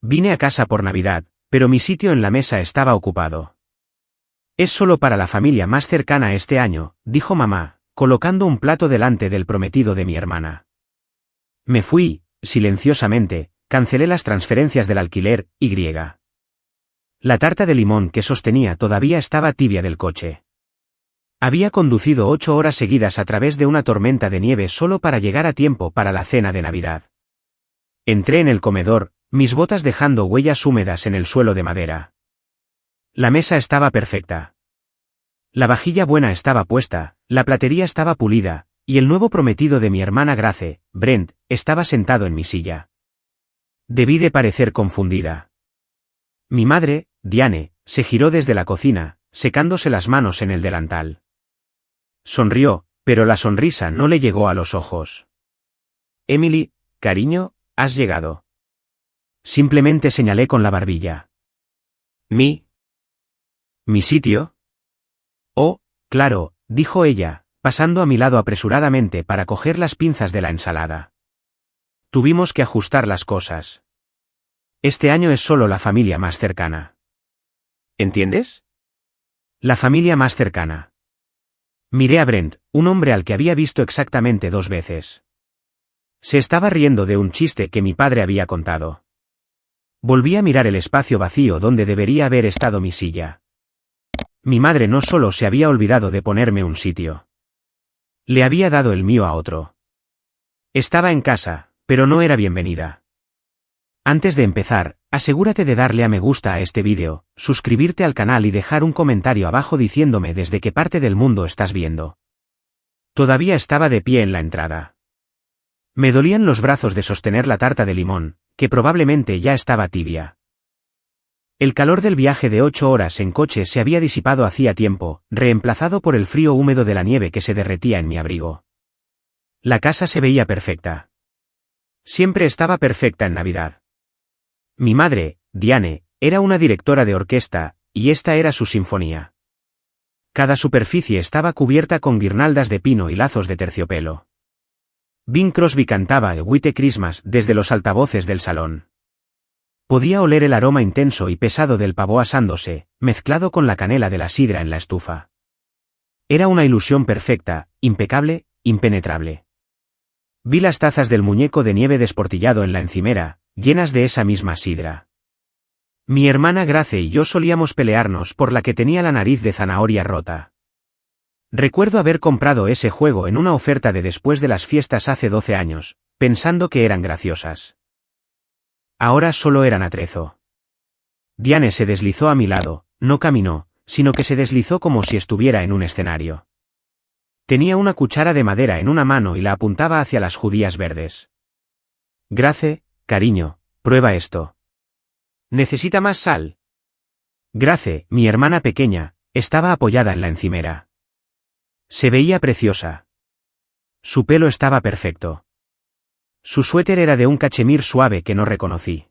Vine a casa por Navidad, pero mi sitio en la mesa estaba ocupado. Es solo para la familia más cercana este año, dijo mamá, colocando un plato delante del prometido de mi hermana. Me fui, silenciosamente, cancelé las transferencias del alquiler, y. La tarta de limón que sostenía todavía estaba tibia del coche. Había conducido 8 horas seguidas a través de una tormenta de nieve solo para llegar a tiempo para la cena de Navidad. Entré en el comedor, mis botas dejando huellas húmedas en el suelo de madera. La mesa estaba perfecta. La vajilla buena estaba puesta, la platería estaba pulida, y el nuevo prometido de mi hermana Grace, Brent, estaba sentado en mi silla. Debí de parecer confundida. Mi madre, Diane, se giró desde la cocina, secándose las manos en el delantal. Sonrió, pero la sonrisa no le llegó a los ojos. Emily, cariño, has llegado. Simplemente señalé con la barbilla. ¿Mi sitio? Oh, claro, dijo ella, pasando a mi lado apresuradamente para coger las pinzas de la ensalada. Tuvimos que ajustar las cosas. Este año es solo la familia más cercana. ¿Entiendes? La familia más cercana. Miré a Brent, un hombre al que había visto exactamente 2 veces. Se estaba riendo de un chiste que mi padre había contado. Volví a mirar el espacio vacío donde debería haber estado mi silla. Mi madre no solo se había olvidado de ponerme un sitio. Le había dado el mío a otro. Estaba en casa, pero no era bienvenida. Antes de empezar, asegúrate de darle a me gusta a este vídeo, suscribirte al canal y dejar un comentario abajo diciéndome desde qué parte del mundo estás viendo. Todavía estaba de pie en la entrada. Me dolían los brazos de sostener la tarta de limón, que probablemente ya estaba tibia. El calor del viaje de 8 horas en coche se había disipado hacía tiempo, reemplazado por el frío húmedo de la nieve que se derretía en mi abrigo. La casa se veía perfecta. Siempre estaba perfecta en Navidad. Mi madre, Diane, era una directora de orquesta, y esta era su sinfonía. Cada superficie estaba cubierta con guirnaldas de pino y lazos de terciopelo. Bing Crosby cantaba White Christmas desde los altavoces del salón. Podía oler el aroma intenso y pesado del pavo asándose, mezclado con la canela de la sidra en la estufa. Era una ilusión perfecta, impecable, impenetrable. Vi las tazas del muñeco de nieve desportillado en la encimera, llenas de esa misma sidra. Mi hermana Grace y yo solíamos pelearnos por la que tenía la nariz de zanahoria rota. Recuerdo haber comprado ese juego en una oferta de después de las fiestas hace 12 años, pensando que eran graciosas. Ahora solo eran atrezo. Diane se deslizó a mi lado, no caminó, sino que se deslizó como si estuviera en un escenario. Tenía una cuchara de madera en una mano y la apuntaba hacia las judías verdes. Grace, cariño, prueba esto. ¿Necesita más sal? Grace, mi hermana pequeña, estaba apoyada en la encimera. Se veía preciosa. Su pelo estaba perfecto. Su suéter era de un cachemir suave que no reconocí.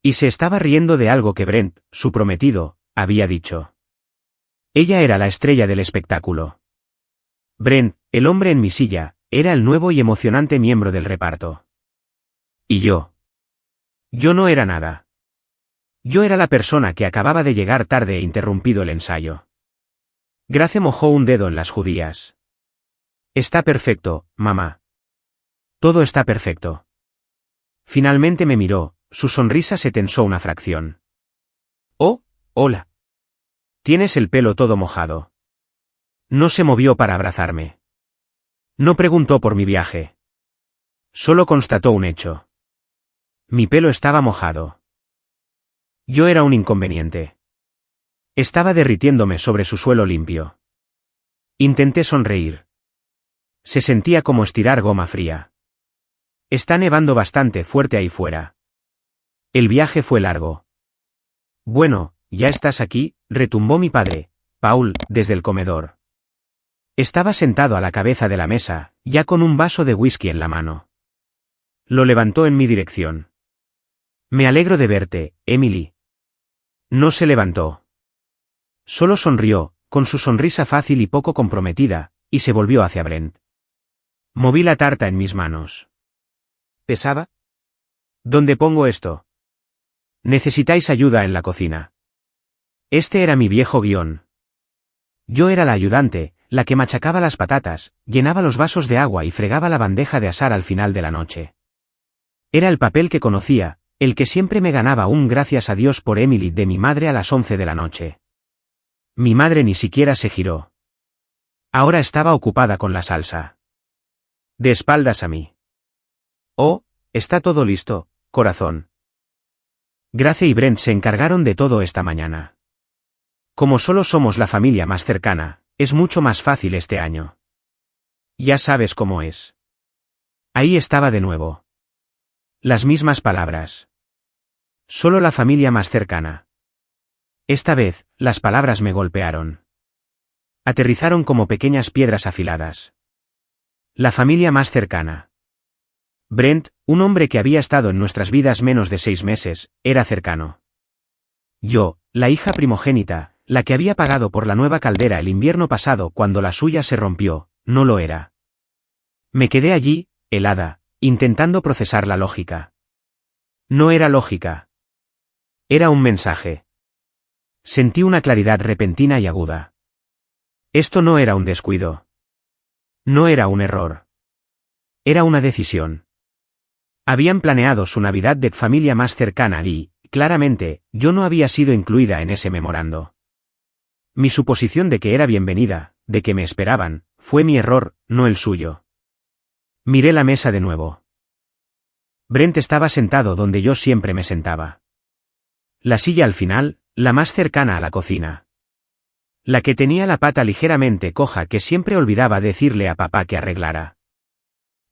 Y se estaba riendo de algo que Brent, su prometido, había dicho. Ella era la estrella del espectáculo. Brent, el hombre en mi silla, era el nuevo y emocionante miembro del reparto. ¿Y yo? Yo no era nada. Yo era la persona que acababa de llegar tarde e interrumpido el ensayo. Grace mojó un dedo en las judías. Está perfecto, mamá. Todo está perfecto. Finalmente me miró, su sonrisa se tensó una fracción. Oh, hola. Tienes el pelo todo mojado. No se movió para abrazarme. No preguntó por mi viaje. Solo constató un hecho. Mi pelo estaba mojado. Yo era un inconveniente. Estaba derritiéndome sobre su suelo limpio. Intenté sonreír. Se sentía como estirar goma fría. Está nevando bastante fuerte ahí fuera. El viaje fue largo. Bueno, ya estás aquí, retumbó mi padre, Paul, desde el comedor. Estaba sentado a la cabeza de la mesa, ya con un vaso de whisky en la mano. Lo levantó en mi dirección. Me alegro de verte, Emily. No se levantó. Solo sonrió, con su sonrisa fácil y poco comprometida, y se volvió hacia Brent. Moví la tarta en mis manos. ¿Pesaba? ¿Dónde pongo esto? Necesitáis ayuda en la cocina. Este era mi viejo guión. Yo era la ayudante, la que machacaba las patatas, llenaba los vasos de agua y fregaba la bandeja de asar al final de la noche. Era el papel que conocía, el que siempre me ganaba un gracias a Dios por Emily de mi madre a las 11 de la noche. Mi madre ni siquiera se giró. Ahora estaba ocupada con la salsa. De espaldas a mí. Oh, está todo listo, corazón. Grace y Brent se encargaron de todo esta mañana. Como solo somos la familia más cercana, es mucho más fácil este año. Ya sabes cómo es. Ahí estaba de nuevo. Las mismas palabras. Solo la familia más cercana. Esta vez, las palabras me golpearon. Aterrizaron como pequeñas piedras afiladas. La familia más cercana. Brent, un hombre que había estado en nuestras vidas menos de 6 meses, era cercano. Yo, la hija primogénita, la que había pagado por la nueva caldera el invierno pasado cuando la suya se rompió, no lo era. Me quedé allí, helada, intentando procesar la lógica. No era lógica. Era un mensaje. Sentí una claridad repentina y aguda. Esto no era un descuido. No era un error. Era una decisión. Habían planeado su Navidad de familia más cercana y, claramente, yo no había sido incluida en ese memorando. Mi suposición de que era bienvenida, de que me esperaban, fue mi error, no el suyo. Miré la mesa de nuevo. Brent estaba sentado donde yo siempre me sentaba. La silla al final, la más cercana a la cocina. La que tenía la pata ligeramente coja que siempre olvidaba decirle a papá que arreglara.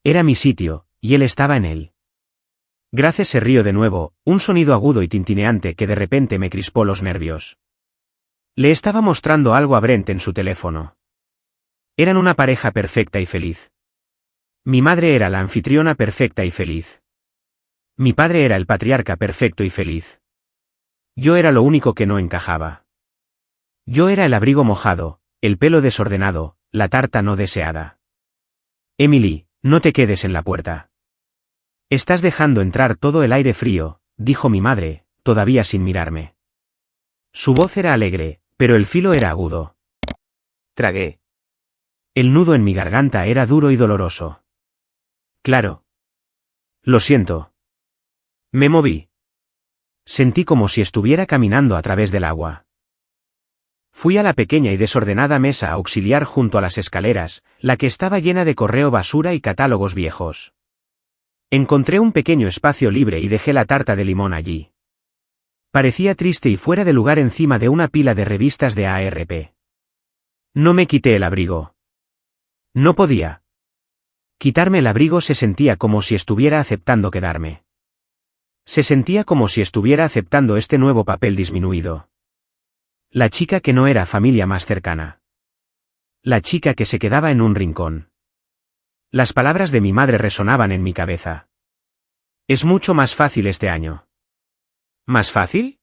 Era mi sitio, y él estaba en él. Grace se rió de nuevo, un sonido agudo y tintineante que de repente me crispó los nervios. Le estaba mostrando algo a Brent en su teléfono. Eran una pareja perfecta y feliz. Mi madre era la anfitriona perfecta y feliz. Mi padre era el patriarca perfecto y feliz. Yo era lo único que no encajaba. Yo era el abrigo mojado, el pelo desordenado, la tarta no deseada. Emily, no te quedes en la puerta. Estás dejando entrar todo el aire frío, dijo mi madre, todavía sin mirarme. Su voz era alegre, pero el filo era agudo. Tragué. El nudo en mi garganta era duro y doloroso. Claro. Lo siento. Me moví. Sentí como si estuviera caminando a través del agua. Fui a la pequeña y desordenada mesa auxiliar junto a las escaleras, la que estaba llena de correo basura y catálogos viejos. Encontré un pequeño espacio libre y dejé la tarta de limón allí. Parecía triste y fuera de lugar encima de una pila de revistas de AARP. No me quité el abrigo. No podía. Quitarme el abrigo se sentía como si estuviera aceptando quedarme. Se sentía como si estuviera aceptando este nuevo papel disminuido. La chica que no era familia más cercana. La chica que se quedaba en un rincón. Las palabras de mi madre resonaban en mi cabeza. Es mucho más fácil este año. ¿Más fácil?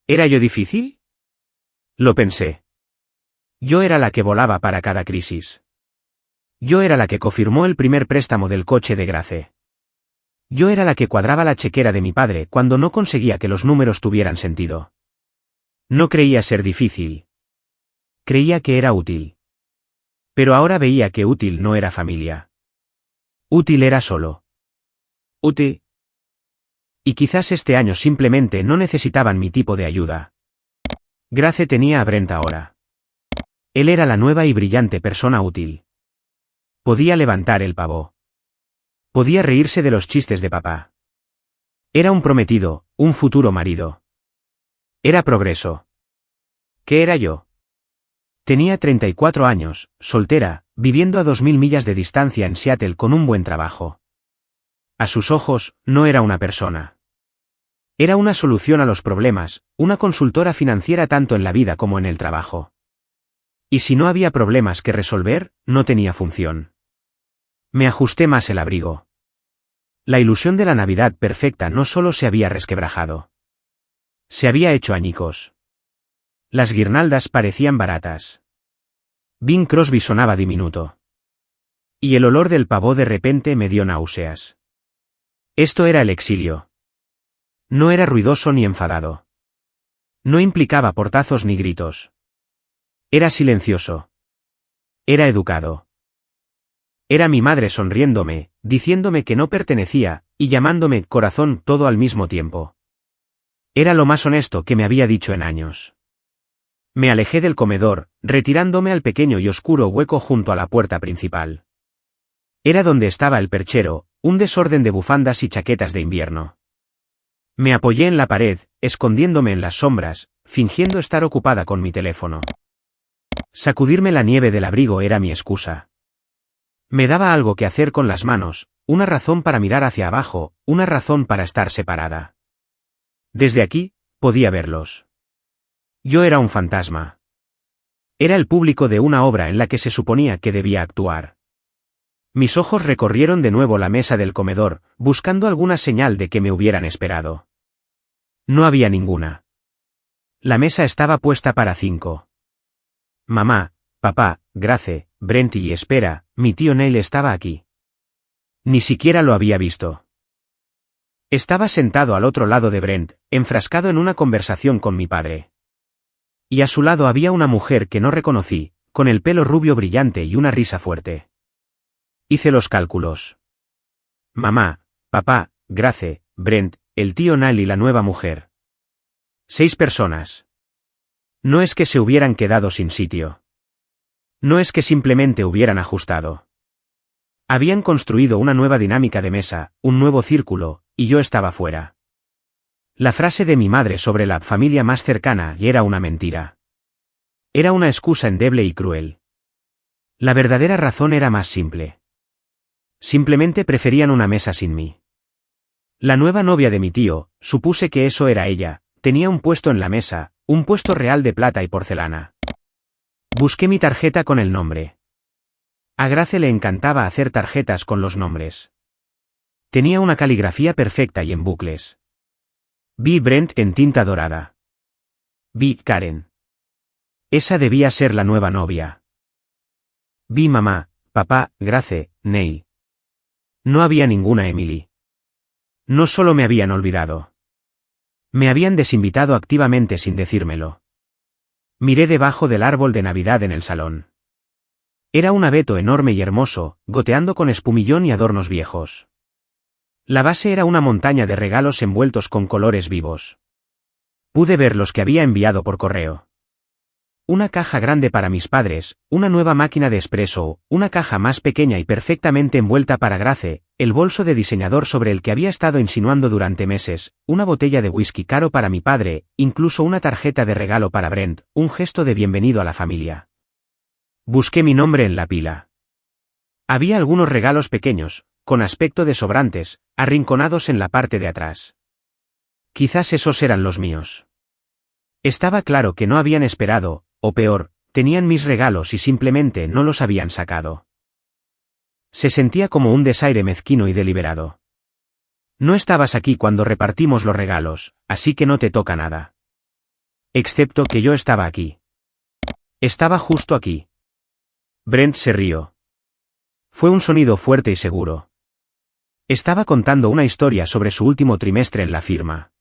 ¿Era yo difícil? Lo pensé. Yo era la que volaba para cada crisis. Yo era la que confirmó el primer préstamo del coche de Grace. Yo era la que cuadraba la chequera de mi padre cuando no conseguía que los números tuvieran sentido. No creía ser difícil. Creía que era útil. Pero ahora veía que útil no era familia. Útil era solo. Útil. Y quizás este año simplemente no necesitaban mi tipo de ayuda. Grace tenía a Brent ahora. Él era la nueva y brillante persona útil. Podía levantar el pavo. Podía reírse de los chistes de papá. Era un prometido, un futuro marido. Era progreso. ¿Qué era yo? Tenía 34 años, soltera, viviendo a 2000 millas de distancia en Seattle con un buen trabajo. A sus ojos, no era una persona. Era una solución a los problemas, una consultora financiera tanto en la vida como en el trabajo. Y si no había problemas que resolver, no tenía función. Me ajusté más el abrigo. La ilusión de la Navidad perfecta no solo se había resquebrajado. Se había hecho añicos. Las guirnaldas parecían baratas. Bing Crosby sonaba diminuto. Y el olor del pavo de repente me dio náuseas. Esto era el exilio. No era ruidoso ni enfadado. No implicaba portazos ni gritos. Era silencioso. Era educado. Era mi madre sonriéndome, diciéndome que no pertenecía, y llamándome corazón todo al mismo tiempo. Era lo más honesto que me había dicho en años. Me alejé del comedor, retirándome al pequeño y oscuro hueco junto a la puerta principal. Era donde estaba el perchero, un desorden de bufandas y chaquetas de invierno. Me apoyé en la pared, escondiéndome en las sombras, fingiendo estar ocupada con mi teléfono. Sacudirme la nieve del abrigo era mi excusa. Me daba algo que hacer con las manos, una razón para mirar hacia abajo, una razón para estar separada. Desde aquí, podía verlos. Yo era un fantasma. Era el público de una obra en la que se suponía que debía actuar. Mis ojos recorrieron de nuevo la mesa del comedor, buscando alguna señal de que me hubieran esperado. No había ninguna. La mesa estaba puesta para 5. Mamá, papá, Grace, Brent y espera, mi tío Neil estaba aquí. Ni siquiera lo había visto. Estaba sentado al otro lado de Brent, enfrascado en una conversación con mi padre. Y a su lado había una mujer que no reconocí, con el pelo rubio brillante y una risa fuerte. Hice los cálculos. Mamá, papá, Grace, Brent, el tío Neil y la nueva mujer. 6 personas. No es que se hubieran quedado sin sitio. No es que simplemente hubieran ajustado. Habían construido una nueva dinámica de mesa, un nuevo círculo, y yo estaba fuera. La frase de mi madre sobre la familia más cercana era una mentira. Era una excusa endeble y cruel. La verdadera razón era más simple. Simplemente preferían una mesa sin mí. La nueva novia de mi tío, supuse que eso era ella, tenía un puesto en la mesa, un puesto real de plata y porcelana. Busqué mi tarjeta con el nombre. A Grace le encantaba hacer tarjetas con los nombres. Tenía una caligrafía perfecta y en bucles. Vi Brent en tinta dorada. Vi Karen. Esa debía ser la nueva novia. Vi mamá, papá, Grace, Neil. No había ninguna Emily. No solo me habían olvidado. Me habían desinvitado activamente sin decírmelo. Miré debajo del árbol de Navidad en el salón. Era un abeto enorme y hermoso, goteando con espumillón y adornos viejos. La base era una montaña de regalos envueltos con colores vivos. Pude ver los que había enviado por correo. Una caja grande para mis padres, una nueva máquina de espresso, una caja más pequeña y perfectamente envuelta para Grace, el bolso de diseñador sobre el que había estado insinuando durante meses, una botella de whisky caro para mi padre, incluso una tarjeta de regalo para Brent, un gesto de bienvenido a la familia. Busqué mi nombre en la pila. Había algunos regalos pequeños, con aspecto de sobrantes, arrinconados en la parte de atrás. Quizás esos eran los míos. Estaba claro que no habían esperado, o peor, tenían mis regalos y simplemente no los habían sacado. Se sentía como un desaire mezquino y deliberado. No estabas aquí cuando repartimos los regalos, así que no te toca nada. Excepto que yo estaba aquí. Estaba justo aquí. Brent se rió. Fue un sonido fuerte y seguro. Estaba contando una historia sobre su último trimestre en la firma.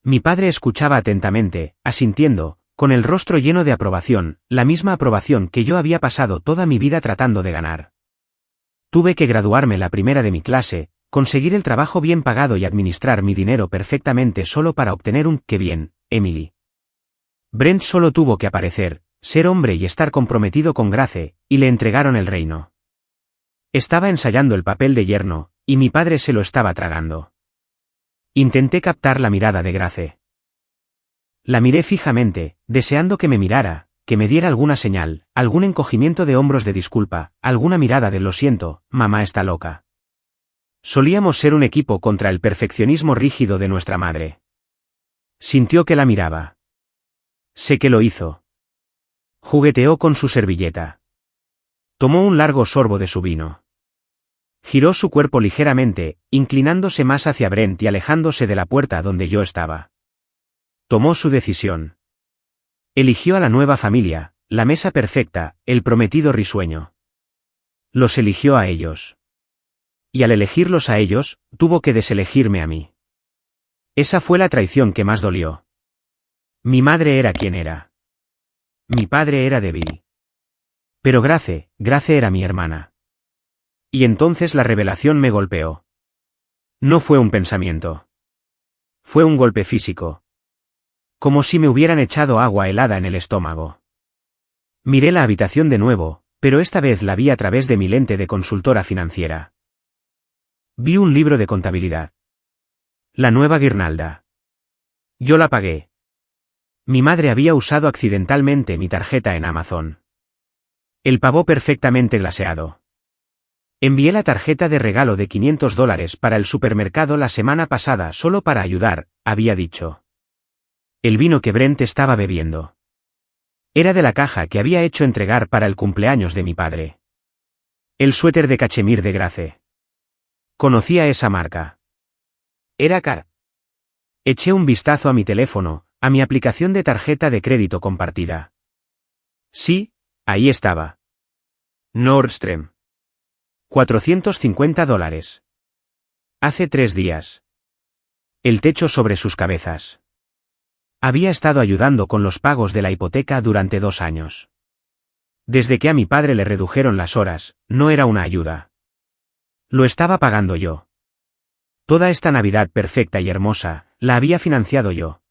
Mi padre escuchaba atentamente, asintiendo, con el rostro lleno de aprobación, la misma aprobación que yo había pasado toda mi vida tratando de ganar. Tuve que graduarme la primera de mi clase, conseguir el trabajo bien pagado y administrar mi dinero perfectamente solo para obtener un «qué bien, Emily». Brent solo tuvo que aparecer, ser hombre y estar comprometido con Grace, y le entregaron el reino. Estaba ensayando el papel de yerno, y mi padre se lo estaba tragando. Intenté captar la mirada de Grace. La miré fijamente, deseando que me mirara, que me diera alguna señal, algún encogimiento de hombros de disculpa, alguna mirada de lo siento, mamá está loca. Solíamos ser un equipo contra el perfeccionismo rígido de nuestra madre. Sintió que la miraba. Sé que lo hizo. Jugueteó con su servilleta. Tomó un largo sorbo de su vino. Giró su cuerpo ligeramente, inclinándose más hacia Brent y alejándose de la puerta donde yo estaba. Tomó su decisión. Eligió a la nueva familia, la mesa perfecta, el prometido risueño. Los eligió a ellos. Y al elegirlos a ellos, tuvo que deselegirme a mí. Esa fue la traición que más dolió. Mi madre era quien era. Mi padre era débil. Pero Grace era mi hermana. Y entonces la revelación me golpeó. No fue un pensamiento. Fue un golpe físico. Como si me hubieran echado agua helada en el estómago. Miré la habitación de nuevo, pero esta vez la vi a través de mi lente de consultora financiera. Vi un libro de contabilidad. La nueva guirnalda. Yo la pagué. Mi madre había usado accidentalmente mi tarjeta en Amazon. El pavo perfectamente glaseado. Envié la tarjeta de regalo de $500 para el supermercado la semana pasada solo para ayudar, había dicho. El vino que Brent estaba bebiendo. Era de la caja que había hecho entregar para el cumpleaños de mi padre. El suéter de cachemir de Grace. Conocía esa marca. Era cara. Eché un vistazo a mi teléfono, a mi aplicación de tarjeta de crédito compartida. Sí, ahí estaba. Nordstrom. $450. Hace 3 días. El techo sobre sus cabezas. Había estado ayudando con los pagos de la hipoteca durante 2 años. Desde que a mi padre le redujeron las horas, no era una ayuda. Lo estaba pagando yo. Toda esta Navidad perfecta y hermosa, la había financiado yo.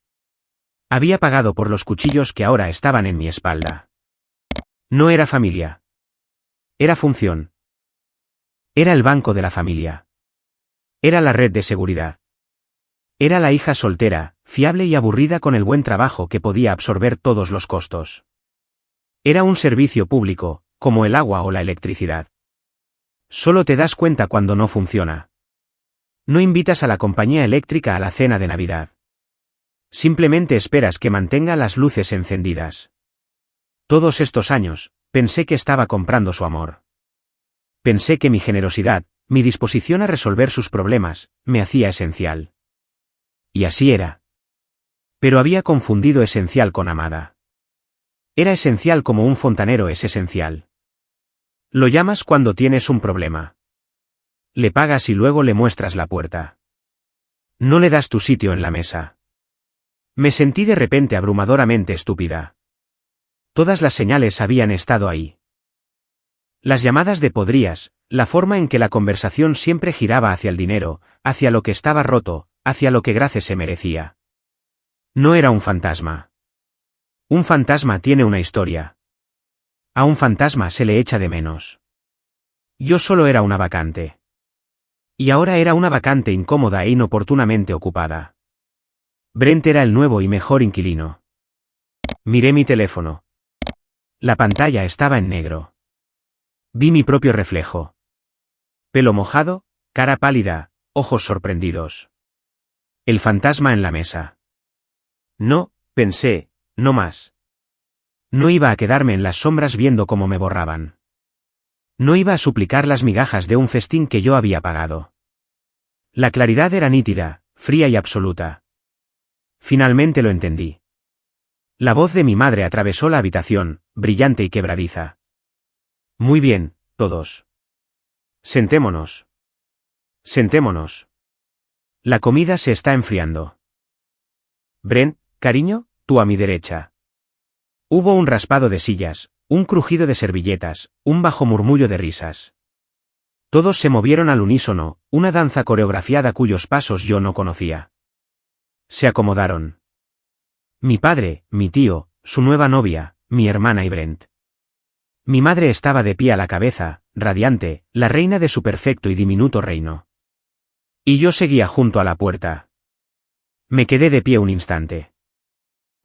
Había pagado por los cuchillos que ahora estaban en mi espalda. No era familia. Era función. Era el banco de la familia. Era la red de seguridad. Era la hija soltera, fiable y aburrida con el buen trabajo que podía absorber todos los costos. Era un servicio público, como el agua o la electricidad. Solo te das cuenta cuando no funciona. No invitas a la compañía eléctrica a la cena de Navidad. Simplemente esperas que mantenga las luces encendidas. Todos estos años, pensé que estaba comprando su amor. Pensé que mi generosidad, mi disposición a resolver sus problemas, me hacía esencial. Y así era. Pero había confundido esencial con amada. Era esencial como un fontanero es esencial. Lo llamas cuando tienes un problema. Le pagas y luego le muestras la puerta. No le das tu sitio en la mesa. Me sentí de repente abrumadoramente estúpida. Todas las señales habían estado ahí. Las llamadas de podrías, la forma en que la conversación siempre giraba hacia el dinero, hacia lo que estaba roto, hacia lo que Grace se merecía. No era un fantasma. Un fantasma tiene una historia. A un fantasma se le echa de menos. Yo solo era una vacante. Y ahora era una vacante incómoda e inoportunamente ocupada. Brent era el nuevo y mejor inquilino. Miré mi teléfono. La pantalla estaba en negro. Vi mi propio reflejo. Pelo mojado, cara pálida, ojos sorprendidos. El fantasma en la mesa. No, pensé, no más. No iba a quedarme en las sombras viendo cómo me borraban. No iba a suplicar las migajas de un festín que yo había pagado. La claridad era nítida, fría y absoluta. Finalmente lo entendí. La voz de mi madre atravesó la habitación, brillante y quebradiza. Muy bien, todos. Sentémonos. Sentémonos. La comida se está enfriando. Brent, cariño, tú a mi derecha. Hubo un raspado de sillas, un crujido de servilletas, un bajo murmullo de risas. Todos se movieron al unísono, una danza coreografiada cuyos pasos yo no conocía. Se acomodaron. Mi padre, mi tío, su nueva novia, mi hermana y Brent. Mi madre estaba de pie a la cabeza, radiante, la reina de su perfecto y diminuto reino. Y yo seguía junto a la puerta. Me quedé de pie un instante.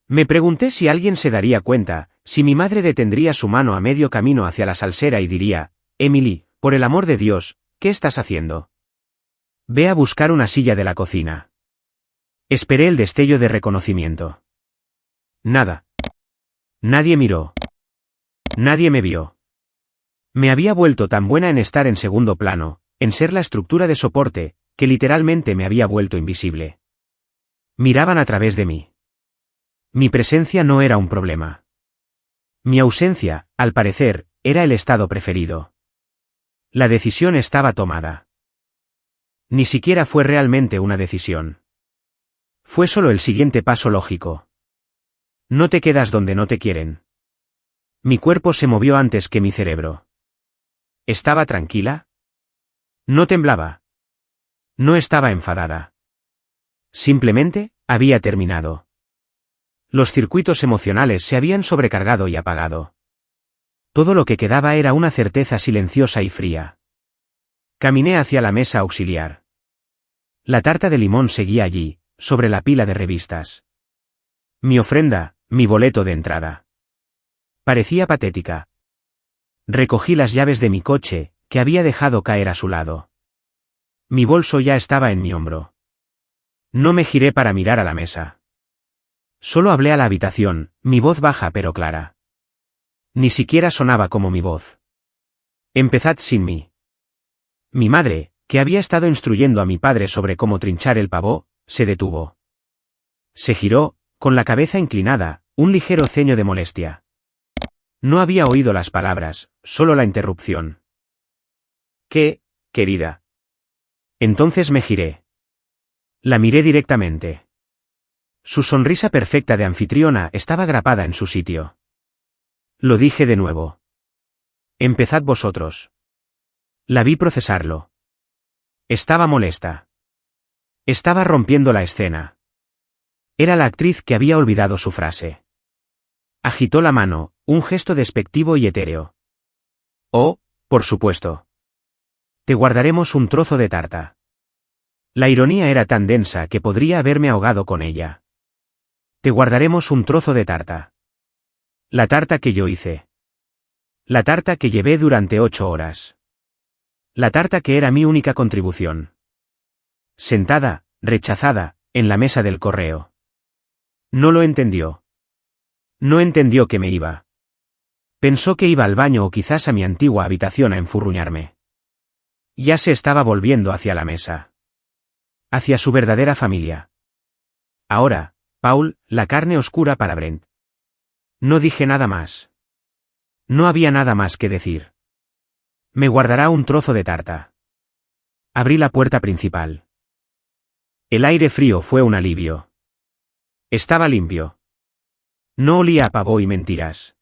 Me pregunté si alguien se daría cuenta, si mi madre detendría su mano a medio camino hacia la salsera y diría, Emily, por el amor de Dios, ¿qué estás haciendo? Ve a buscar una silla de la cocina. Esperé el destello de reconocimiento. Nada. Nadie miró. Nadie me vio. Me había vuelto tan buena en estar en segundo plano, en ser la estructura de soporte, que literalmente me había vuelto invisible. Miraban a través de mí. Mi presencia no era un problema. Mi ausencia, al parecer, era el estado preferido. La decisión estaba tomada. Ni siquiera fue realmente una decisión. Fue solo el siguiente paso lógico. No te quedas donde no te quieren. Mi cuerpo se movió antes que mi cerebro. ¿Estaba tranquila? No temblaba. No estaba enfadada. Simplemente, había terminado. Los circuitos emocionales se habían sobrecargado y apagado. Todo lo que quedaba era una certeza silenciosa y fría. Caminé hacia la mesa auxiliar. La tarta de limón seguía allí, sobre la pila de revistas. Mi ofrenda, mi boleto de entrada. Parecía patética. Recogí las llaves de mi coche, que había dejado caer a su lado. Mi bolso ya estaba en mi hombro. No me giré para mirar a la mesa. Solo hablé a la habitación, mi voz baja pero clara. Ni siquiera sonaba como mi voz. Empezad sin mí. Mi madre, que había estado instruyendo a mi padre sobre cómo trinchar el pavó, se detuvo. Se giró, con la cabeza inclinada, un ligero ceño de molestia. No había oído las palabras, solo la interrupción. ¿Qué, querida? Entonces me giré. La miré directamente. Su sonrisa perfecta de anfitriona estaba grapada en su sitio. Lo dije de nuevo. Empezad vosotros. La vi procesarlo. Estaba molesta. Estaba rompiendo la escena. Era la actriz que había olvidado su frase. Agitó la mano, un gesto despectivo y etéreo. Oh, por supuesto. Te guardaremos un trozo de tarta. La ironía era tan densa que podría haberme ahogado con ella. Te guardaremos un trozo de tarta. La tarta que yo hice. La tarta que llevé durante 8 horas. La tarta que era mi única contribución. Sentada, rechazada, en la mesa del correo. No lo entendió. No entendió que me iba. Pensó que iba al baño o quizás a mi antigua habitación a enfurruñarme. Ya se estaba volviendo hacia la mesa. Hacia su verdadera familia. Ahora, Paul, la carne oscura para Brent. No dije nada más. No había nada más que decir. Me guardará un trozo de tarta. Abrí la puerta principal. El aire frío fue un alivio. Estaba limpio. No olía a pavó y mentiras.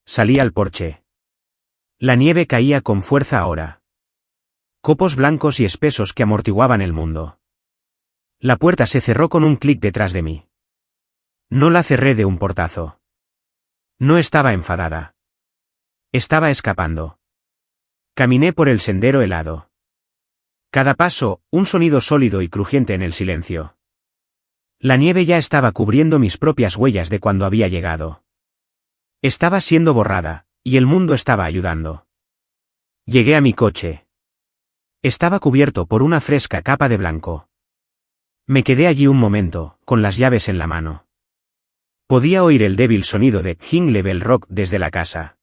Salí al porche. La nieve caía con fuerza ahora. Copos blancos y espesos que amortiguaban el mundo. La puerta se cerró con un clic detrás de mí. No la cerré de un portazo. No estaba enfadada. Estaba escapando. Caminé por el sendero helado. Cada paso, un sonido sólido y crujiente en el silencio. La nieve ya estaba cubriendo mis propias huellas de cuando había llegado. Estaba siendo borrada, y el mundo estaba ayudando. Llegué a mi coche. Estaba cubierto por una fresca capa de blanco. Me quedé allí un momento, con las llaves en la mano. Podía oír el débil sonido de Jingle Bell Rock desde la casa.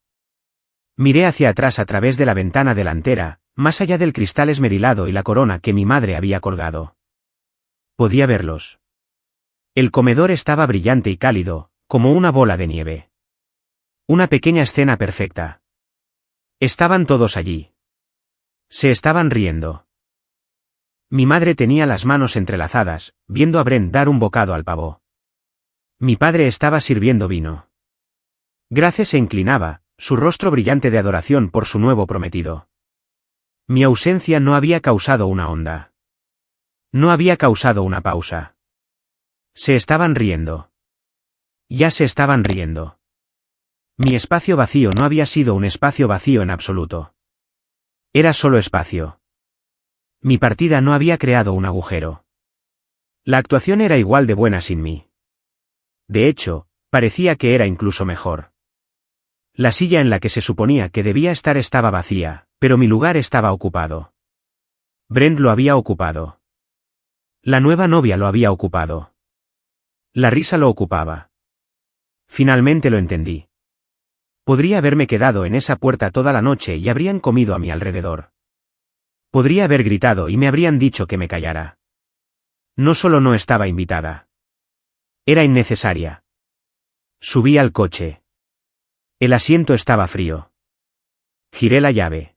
Miré hacia atrás a través de la ventana delantera, más allá del cristal esmerilado y la corona que mi madre había colgado. Podía verlos. El comedor estaba brillante y cálido, como una bola de nieve. Una pequeña escena perfecta. Estaban todos allí. Se estaban riendo. Mi madre tenía las manos entrelazadas, viendo a Brent dar un bocado al pavó. Mi padre estaba sirviendo vino. Grace se inclinaba, su rostro brillante de adoración por su nuevo prometido. Mi ausencia no había causado una onda. No había causado una pausa. Se estaban riendo. Ya se estaban riendo. Mi espacio vacío no había sido un espacio vacío en absoluto. Era solo espacio. Mi partida no había creado un agujero. La actuación era igual de buena sin mí. De hecho, parecía que era incluso mejor. La silla en la que se suponía que debía estar estaba vacía, pero mi lugar estaba ocupado. Brent lo había ocupado. La nueva novia lo había ocupado. La risa lo ocupaba. Finalmente lo entendí. Podría haberme quedado en esa puerta toda la noche y habrían comido a mi alrededor. Podría haber gritado y me habrían dicho que me callara. No solo no estaba invitada. Era innecesaria. Subí al coche. El asiento estaba frío. Giré la llave.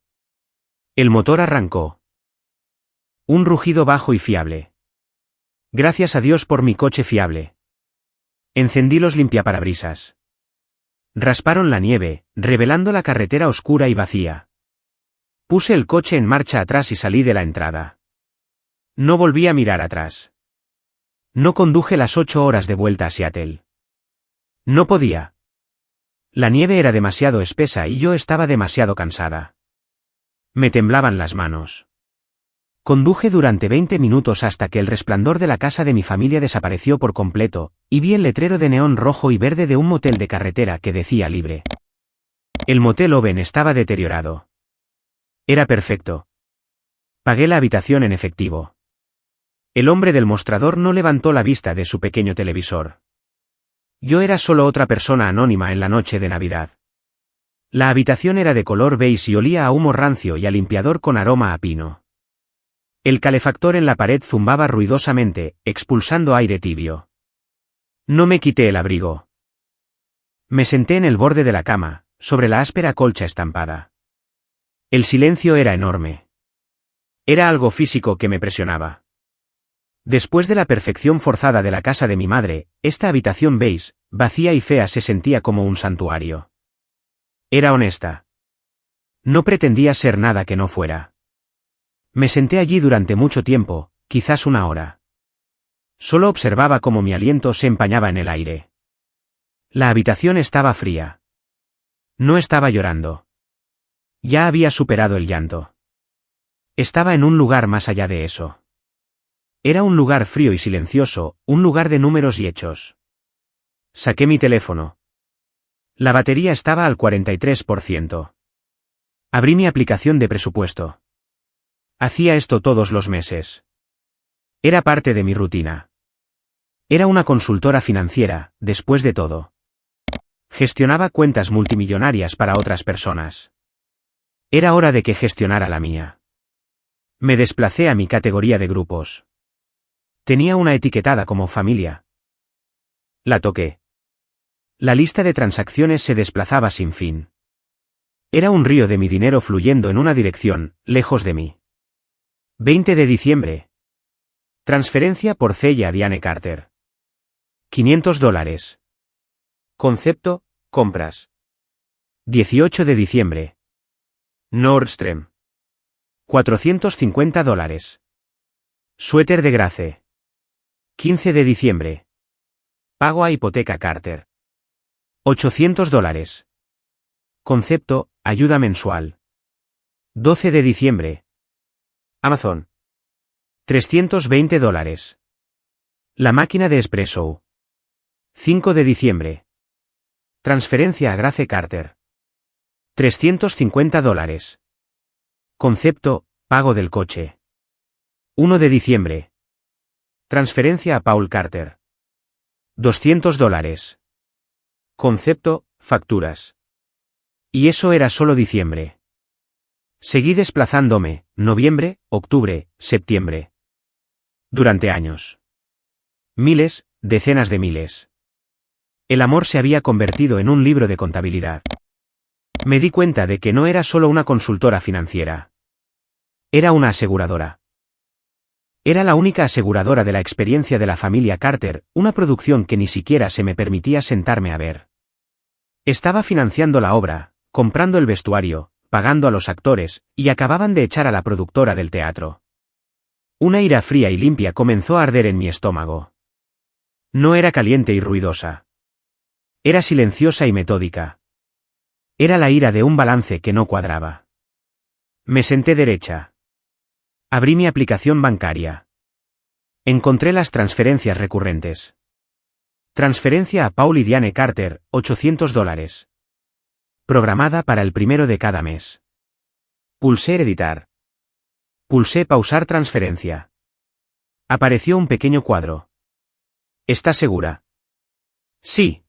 El motor arrancó. Un rugido bajo y fiable. Gracias a Dios por mi coche fiable. Encendí los limpiaparabrisas. Rasparon la nieve, revelando la carretera oscura y vacía. Puse el coche en marcha atrás y salí de la entrada. No volví a mirar atrás. No conduje las 8 horas de vuelta a Seattle. No podía. La nieve era demasiado espesa y yo estaba demasiado cansada. Me temblaban las manos. Conduje durante 20 minutos hasta que el resplandor de la casa de mi familia desapareció por completo, y vi el letrero de neón rojo y verde de un motel de carretera que decía libre. El motel Oven estaba deteriorado. Era perfecto. Pagué la habitación en efectivo. El hombre del mostrador no levantó la vista de su pequeño televisor. Yo era solo otra persona anónima en la noche de Navidad. La habitación era de color beige y olía a humo rancio y a limpiador con aroma a pino. El calefactor en la pared zumbaba ruidosamente, expulsando aire tibio. No me quité el abrigo. Me senté en el borde de la cama, sobre la áspera colcha estampada. El silencio era enorme. Era algo físico que me presionaba. Después de la perfección forzada de la casa de mi madre, esta habitación beige, vacía y fea se sentía como un santuario. Era honesta. No pretendía ser nada que no fuera. Me senté allí durante mucho tiempo, quizás 1 hora. Solo observaba cómo mi aliento se empañaba en el aire. La habitación estaba fría. No estaba llorando. Ya había superado el llanto. Estaba en un lugar más allá de eso. Era un lugar frío y silencioso, un lugar de números y hechos. Saqué mi teléfono. La batería estaba al 43%. Abrí mi aplicación de presupuesto. Hacía esto todos los meses. Era parte de mi rutina. Era una consultora financiera, después de todo. Gestionaba cuentas multimillonarias para otras personas. Era hora de que gestionara la mía. Me desplacé a mi categoría de grupos. Tenía una etiquetada como familia. La toqué. La lista de transacciones se desplazaba sin fin. Era un río de mi dinero fluyendo en una dirección, lejos de mí. 20 de diciembre. Transferencia por Cella a Diane Carter. $500. Concepto, compras. 18 de diciembre. Nordstrom. $450. Suéter de Grace. 15 de diciembre. Pago a hipoteca Carter. $800. Concepto, ayuda mensual. 12 de diciembre. Amazon. $320. La máquina de espresso. 5 de diciembre. Transferencia a Grace Carter. $350. Concepto, pago del coche. 1 de diciembre. Transferencia a Paul Carter. $200. Concepto, facturas. Y eso era solo diciembre. Seguí desplazándome, noviembre, octubre, septiembre. Durante años. Miles, decenas de miles. El amor se había convertido en un libro de contabilidad. Me di cuenta de que no era solo una consultora financiera. Era una aseguradora. Era la única aseguradora de la experiencia de la familia Carter, una producción que ni siquiera se me permitía sentarme a ver. Estaba financiando la obra, comprando el vestuario, pagando a los actores, y acababan de echar a la productora del teatro. Una ira fría y limpia comenzó a arder en mi estómago. No era caliente y ruidosa. Era silenciosa y metódica. Era la ira de un balance que no cuadraba. Me senté derecha. Abrí mi aplicación bancaria. Encontré las transferencias recurrentes. Transferencia a Paul y Diane Carter, $800. Programada para el 1 de cada mes. Pulsé editar. Pulsé pausar transferencia. Apareció un pequeño cuadro. ¿Está segura? Sí.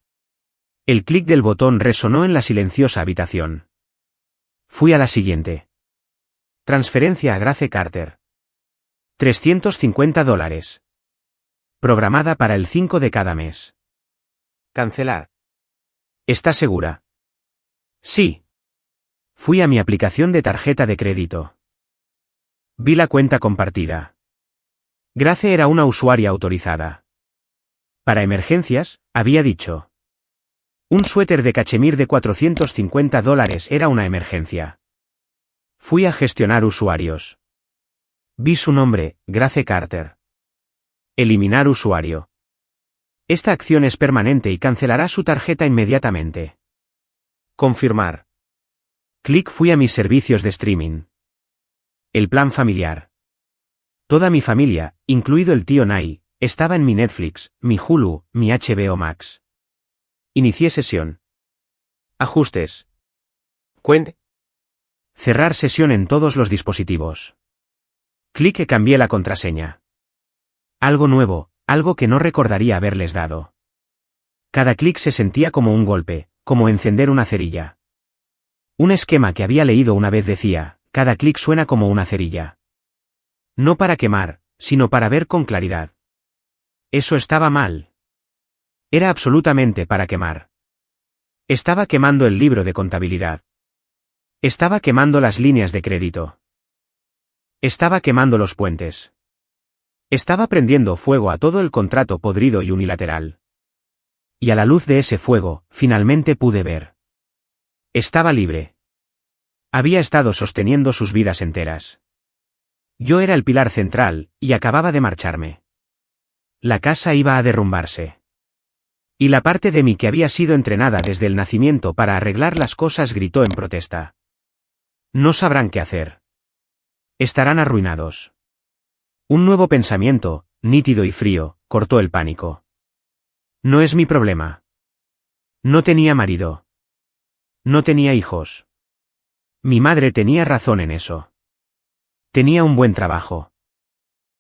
El clic del botón resonó en la silenciosa habitación. Fui a la siguiente. Transferencia a Grace Carter. $350. Programada para el 5 de cada mes. Cancelar. ¿Está segura? Sí. Fui a mi aplicación de tarjeta de crédito. Vi la cuenta compartida. Grace era una usuaria autorizada. Para emergencias, había dicho. Un suéter de cachemir de $450 era una emergencia. Fui a gestionar usuarios. Vi su nombre, Grace Carter. Eliminar usuario. Esta acción es permanente y cancelará su tarjeta inmediatamente. Confirmar. Clic. Fui a mis servicios de streaming. El plan familiar. Toda mi familia, incluido el tío Nile, estaba en mi Netflix, mi Hulu, mi HBO Max. Inicié sesión. Ajustes. Cuente. Cerrar sesión en todos los dispositivos. Clic y cambié la contraseña. Algo nuevo, algo que no recordaría haberles dado. Cada clic se sentía como un golpe, como encender una cerilla. Un esquema que había leído una vez decía, cada clic suena como una cerilla. No para quemar, sino para ver con claridad. Eso estaba mal. Era absolutamente para quemar. Estaba quemando el libro de contabilidad. Estaba quemando las líneas de crédito. Estaba quemando los puentes. Estaba prendiendo fuego a todo el contrato podrido y unilateral. Y a la luz de ese fuego, finalmente pude ver. Estaba libre. Había estado sosteniendo sus vidas enteras. Yo era el pilar central, y acababa de marcharme. La casa iba a derrumbarse. Y la parte de mí que había sido entrenada desde el nacimiento para arreglar las cosas gritó en protesta. No sabrán qué hacer. Estarán arruinados. Un nuevo pensamiento, nítido y frío, cortó el pánico. No es mi problema. No tenía marido. No tenía hijos. Mi madre tenía razón en eso. Tenía un buen trabajo.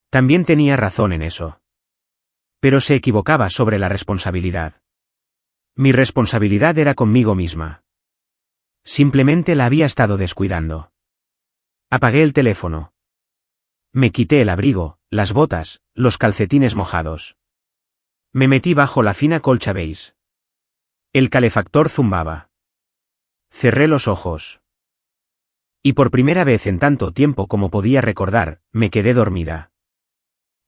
También tenía razón en eso. Pero se equivocaba sobre la responsabilidad. Mi responsabilidad era conmigo misma. Simplemente la había estado descuidando. Apagué el teléfono. Me quité el abrigo, las botas, los calcetines mojados. Me metí bajo la fina colcha beige. El calefactor zumbaba. Cerré los ojos. Y por primera vez en tanto tiempo como podía recordar, me quedé dormida.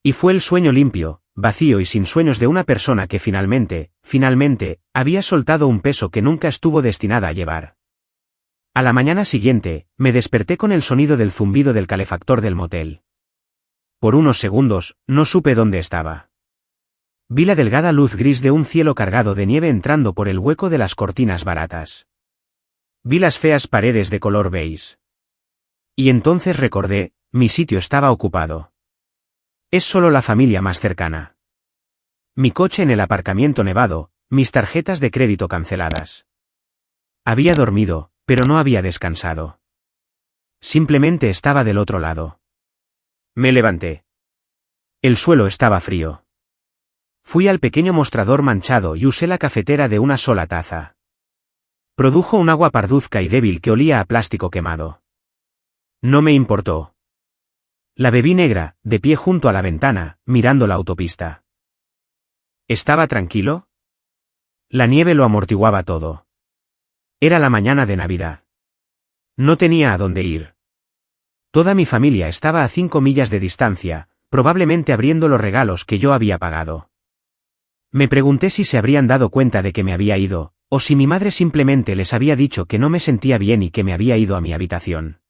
Y fue el sueño limpio, vacío y sin sueños de una persona que finalmente, había soltado un peso que nunca estuvo destinada a llevar. A la mañana siguiente, me desperté con el sonido del zumbido del calefactor del motel. Por unos segundos, no supe dónde estaba. Vi la delgada luz gris de un cielo cargado de nieve entrando por el hueco de las cortinas baratas. Vi las feas paredes de color beige. Y entonces recordé, mi sitio estaba ocupado. Es solo la familia más cercana. Mi coche en el aparcamiento nevado, mis tarjetas de crédito canceladas. Había dormido, pero no había descansado. Simplemente estaba del otro lado. Me levanté. El suelo estaba frío. Fui al pequeño mostrador manchado y usé la cafetera de una sola taza. Produjo un agua parduzca y débil que olía a plástico quemado. No me importó. La bebí negra, de pie junto a la ventana, mirando la autopista. ¿Estaba tranquilo? La nieve lo amortiguaba todo. Era la mañana de Navidad. No tenía a dónde ir. Toda mi familia estaba a 5 millas de distancia, probablemente abriendo los regalos que yo había pagado. Me pregunté si se habrían dado cuenta de que me había ido, o si mi madre simplemente les había dicho que no me sentía bien y que me había ido a mi habitación.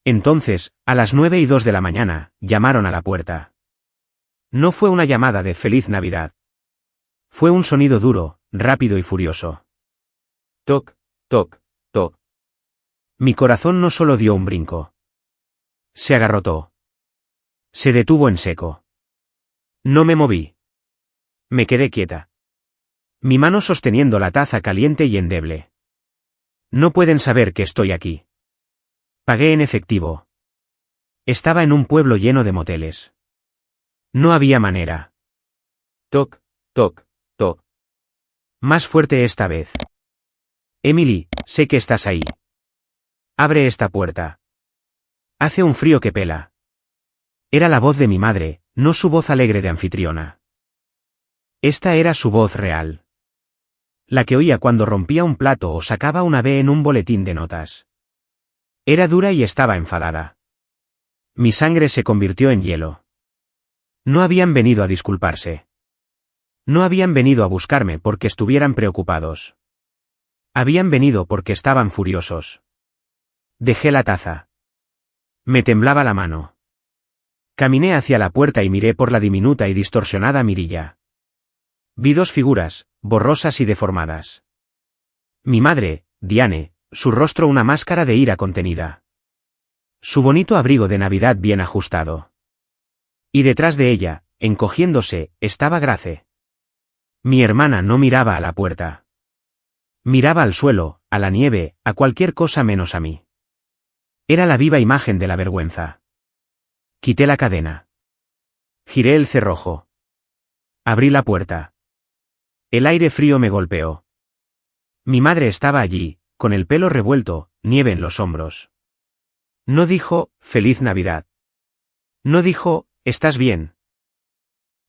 Entonces, a las 9:02 de la mañana, llamaron a la puerta. No fue una llamada de Feliz Navidad. Fue un sonido duro, rápido y furioso. Toc, toc, toc. Mi corazón no solo dio un brinco. Se agarrotó. Se detuvo en seco. No me moví. Me quedé quieta. Mi mano sosteniendo la taza caliente y endeble. No pueden saber que estoy aquí. Pagué en efectivo. Estaba en un pueblo lleno de moteles. No había manera. Toc, toc, toc. Más fuerte esta vez. Emily, sé que estás ahí. Abre esta puerta. Hace un frío que pela. Era la voz de mi madre, no su voz alegre de anfitriona. Esta era su voz real. La que oía cuando rompía un plato o sacaba una B en un boletín de notas. Era dura y estaba enfadada. Mi sangre se convirtió en hielo. No habían venido a disculparse. No habían venido a buscarme porque estuvieran preocupados. Habían venido porque estaban furiosos. Dejé la taza. Me temblaba la mano. Caminé hacia la puerta y miré por la diminuta y distorsionada mirilla. Vi dos figuras, borrosas y deformadas. Mi madre, Diane, su rostro una máscara de ira contenida. Su bonito abrigo de Navidad bien ajustado. Y detrás de ella, encogiéndose, estaba Grace. Mi hermana no miraba a la puerta. Miraba al suelo, a la nieve, a cualquier cosa menos a mí. Era la viva imagen de la vergüenza. Quité la cadena. Giré el cerrojo. Abrí la puerta. El aire frío me golpeó. Mi madre estaba allí, con el pelo revuelto, nieve en los hombros. No dijo, «Feliz Navidad». No dijo, «¿Estás bien?».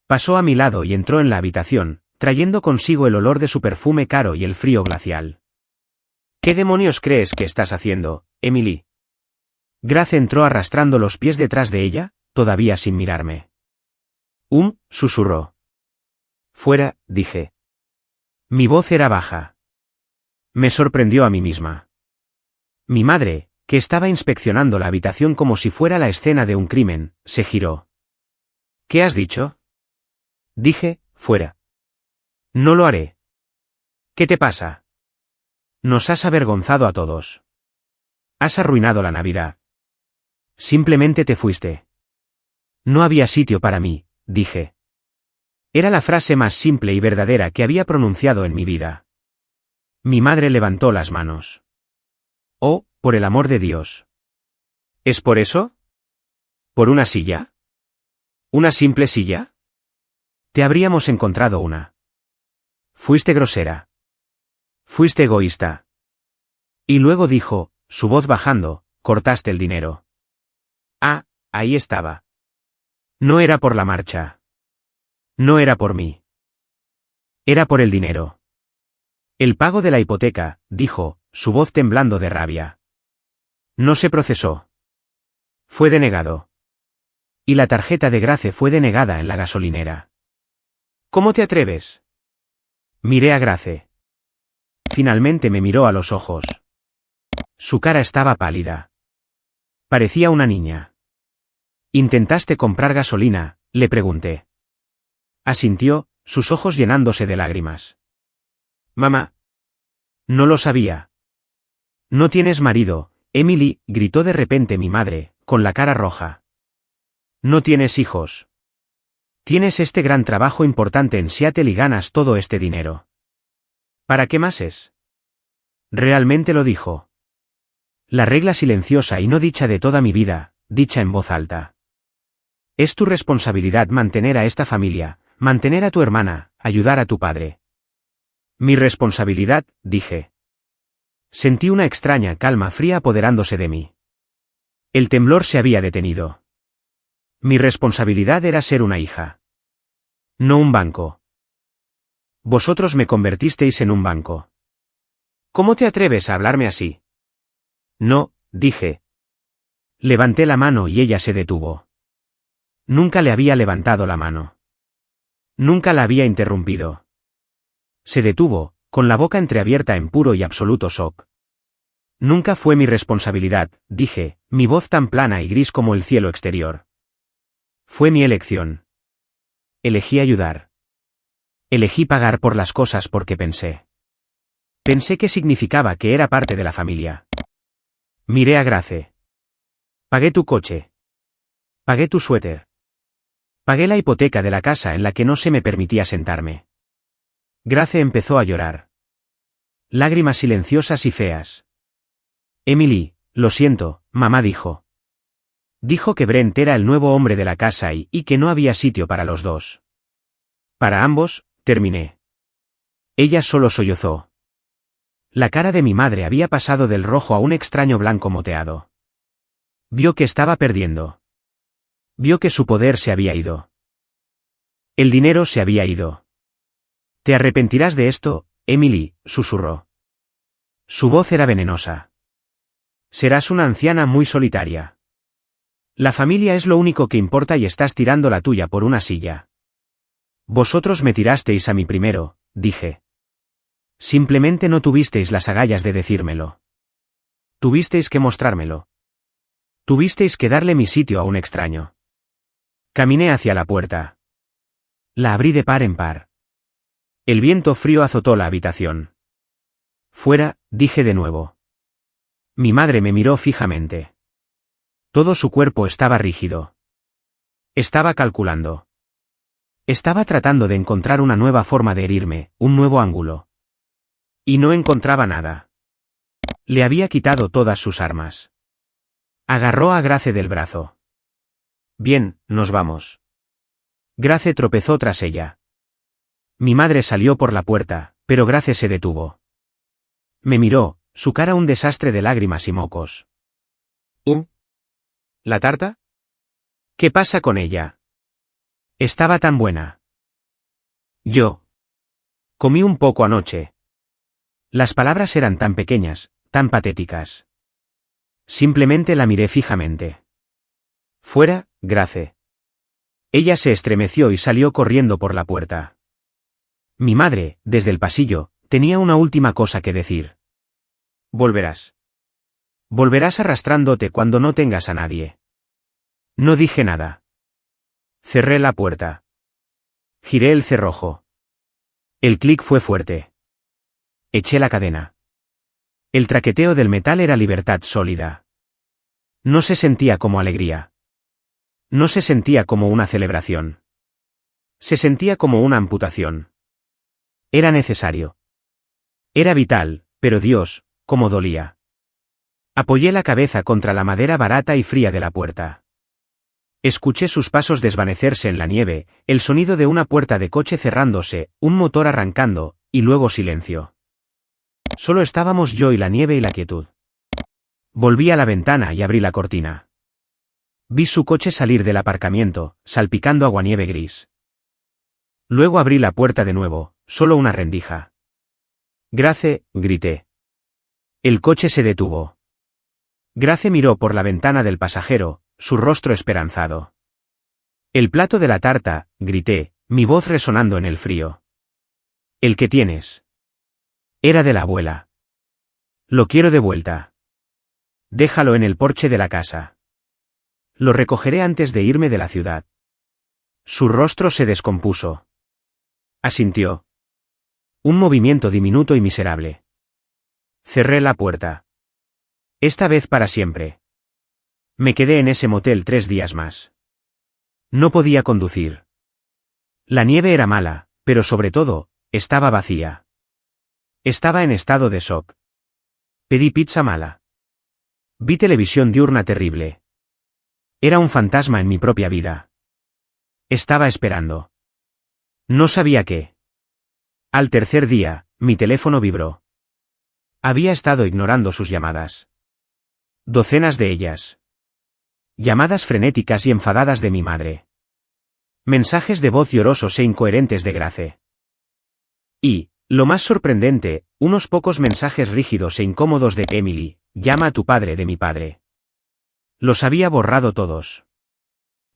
Pasó a mi lado y entró en la habitación, trayendo consigo el olor de su perfume caro y el frío glacial. «¿Qué demonios crees que estás haciendo, Emily?». Grace entró arrastrando los pies detrás de ella, todavía sin mirarme. Susurró. «Fuera», dije. Mi voz era baja. Me sorprendió a mí misma. Mi madre, que estaba inspeccionando la habitación como si fuera la escena de un crimen, se giró. «¿Qué has dicho?». Dije, «Fuera». «No lo haré». «¿Qué te pasa?». «Nos has avergonzado a todos. Has arruinado la Navidad. Simplemente te fuiste». «No había sitio para mí», dije. Era la frase más simple y verdadera que había pronunciado en mi vida. Mi madre levantó las manos. «Oh, por el amor de Dios». «¿Es por eso? ¿Por una silla? ¿Una simple silla? Te habríamos encontrado una». «Fuiste grosera. Fuiste egoísta». Y luego dijo, su voz bajando, «Cortaste el dinero». Ah, ahí estaba. No era por la marcha. No era por mí. Era por el dinero. «El pago de la hipoteca», dijo, su voz temblando de rabia. «No se procesó. Fue denegado. Y la tarjeta de Grace fue denegada en la gasolinera». «¿Cómo te atreves?». Miré a Grace. Finalmente me miró a los ojos. Su cara estaba pálida. Parecía una niña. «¿Intentaste comprar gasolina?», le pregunté. Asintió, sus ojos llenándose de lágrimas. «Mamá». «No lo sabía». «No tienes marido, Emily», gritó de repente mi madre, con la cara roja. «No tienes hijos. Tienes este gran trabajo importante en Seattle y ganas todo este dinero. ¿Para qué más es?». Realmente lo dijo. La regla silenciosa y no dicha de toda mi vida, dicha en voz alta. «Es tu responsabilidad mantener a esta familia, mantener a tu hermana, ayudar a tu padre». «Mi responsabilidad», dije. Sentí una extraña calma fría apoderándose de mí. El temblor se había detenido. Mi responsabilidad era ser una hija. No un banco. Vosotros me convertisteis en un banco. ¿Cómo te atreves a hablarme así? No, dije. Levanté la mano y ella se detuvo. Nunca le había levantado la mano. Nunca la había interrumpido. Se detuvo, con la boca entreabierta en puro y absoluto shock. «Nunca fue mi responsabilidad», dije, mi voz tan plana y gris como el cielo exterior. «Fue mi elección. Elegí ayudar. Elegí pagar por las cosas porque pensé. Pensé que significaba que era parte de la familia». Miré a Grace. «Pagué tu coche. Pagué tu suéter. Pagué la hipoteca de la casa en la que no se me permitía sentarme». Grace empezó a llorar. Lágrimas silenciosas y feas. «Emily, lo siento», mamá dijo. Dijo que Brent era el nuevo hombre de la casa y que no había sitio para los dos. «Para ambos», terminé. Ella solo sollozó. La cara de mi madre había pasado del rojo a un extraño blanco moteado. Vio que estaba perdiendo. Vio que su poder se había ido. El dinero se había ido. «Te arrepentirás de esto, Emily», susurró. Su voz era venenosa. «Serás una anciana muy solitaria». La familia es lo único que importa y estás tirando la tuya por una silla. Vosotros me tirasteis a mí primero, dije. Simplemente no tuvisteis las agallas de decírmelo. Tuvisteis que mostrármelo. Tuvisteis que darle mi sitio a un extraño. Caminé hacia la puerta. La abrí de par en par. El viento frío azotó la habitación. Fuera, dije de nuevo. Mi madre me miró fijamente. Todo su cuerpo estaba rígido. Estaba calculando. Estaba tratando de encontrar una nueva forma de herirme, un nuevo ángulo. Y no encontraba nada. Le había quitado todas sus armas. Agarró a Grace del brazo. Bien, nos vamos. Grace tropezó tras ella. Mi madre salió por la puerta, pero Grace se detuvo. Me miró, su cara un desastre de lágrimas y mocos. ¿La tarta? ¿Qué pasa con ella? Estaba tan buena. Yo. Comí un poco anoche. Las palabras eran tan pequeñas, tan patéticas. Simplemente la miré fijamente. Fuera, Grace. Ella se estremeció y salió corriendo por la puerta. Mi madre, desde el pasillo, tenía una última cosa que decir. Volverás. Volverás arrastrándote cuando no tengas a nadie. No dije nada. Cerré la puerta. Giré el cerrojo. El clic fue fuerte. Eché la cadena. El traqueteo del metal era libertad sólida. No se sentía como alegría. No se sentía como una celebración. Se sentía como una amputación. Era necesario. Era vital, pero Dios, cómo dolía. Apoyé la cabeza contra la madera barata y fría de la puerta. Escuché sus pasos desvanecerse en la nieve, el sonido de una puerta de coche cerrándose, un motor arrancando, y luego silencio. Solo estábamos yo y la nieve y la quietud. Volví a la ventana y abrí la cortina. Vi su coche salir del aparcamiento, salpicando aguanieve gris. Luego abrí la puerta de nuevo, solo una rendija. Grace, grité. El coche se detuvo. Grace miró por la ventana del pasajero, su rostro esperanzado. El plato de la tarta, grité, mi voz resonando en el frío. El que tienes. Era de la abuela. Lo quiero de vuelta. Déjalo en el porche de la casa. Lo recogeré antes de irme de la ciudad. Su rostro se descompuso. Asintió. Un movimiento diminuto y miserable. Cerré la puerta. Esta vez para siempre. Me quedé en ese motel 3 días más. No podía conducir. La nieve era mala, pero sobre todo, estaba vacía. Estaba en estado de shock. Pedí pizza mala. Vi televisión diurna terrible. Era un fantasma en mi propia vida. Estaba esperando. No sabía qué. Al tercer día, mi teléfono vibró. Había estado ignorando sus llamadas. Docenas de ellas. Llamadas frenéticas y enfadadas de mi madre. Mensajes de voz llorosos e incoherentes de Grace. Y, lo más sorprendente, unos pocos mensajes rígidos e incómodos de Emily, llama a tu padre de mi padre. Los había borrado todos.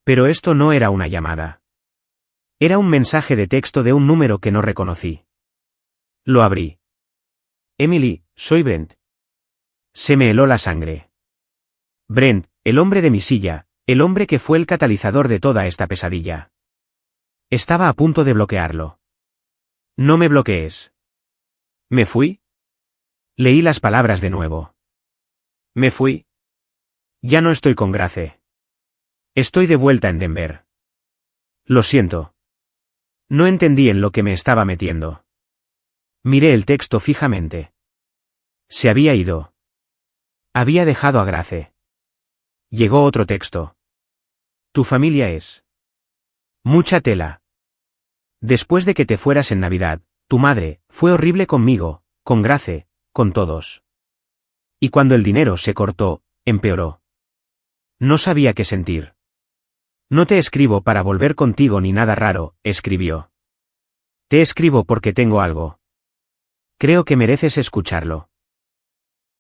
Pero esto no era una llamada. Era un mensaje de texto de un número que no reconocí. Lo abrí. Emily, soy Brent. Se me heló la sangre. Brent, el hombre de mi silla, el hombre que fue el catalizador de toda esta pesadilla. Estaba a punto de bloquearlo. No me bloquees. ¿Me fui? Leí las palabras de nuevo. ¿Me fui? Ya no estoy con Grace. Estoy de vuelta en Denver. Lo siento. No entendí en lo que me estaba metiendo. Miré el texto fijamente. Se había ido. Había dejado a Grace. Llegó otro texto. Tu familia es. Mucha tela. Después de que te fueras en Navidad, tu madre fue horrible conmigo, con Grace, con todos. Y cuando el dinero se cortó, empeoró. No sabía qué sentir. No te escribo para volver contigo ni nada raro, escribió. Te escribo porque tengo algo. Creo que mereces escucharlo.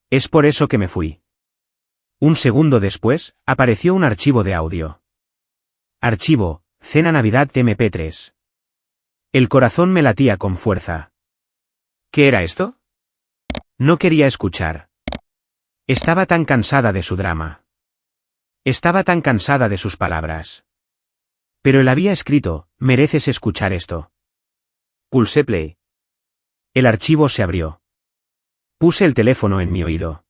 Es por eso que me fui. Un segundo después, apareció un archivo de audio. Archivo, Cena Navidad MP3. El corazón me latía con fuerza. ¿Qué era esto? No quería escuchar. Estaba tan cansada de su drama. Estaba tan cansada de sus palabras. Pero él había escrito, mereces escuchar esto. Pulsé play. El archivo se abrió. Puse el teléfono en mi oído.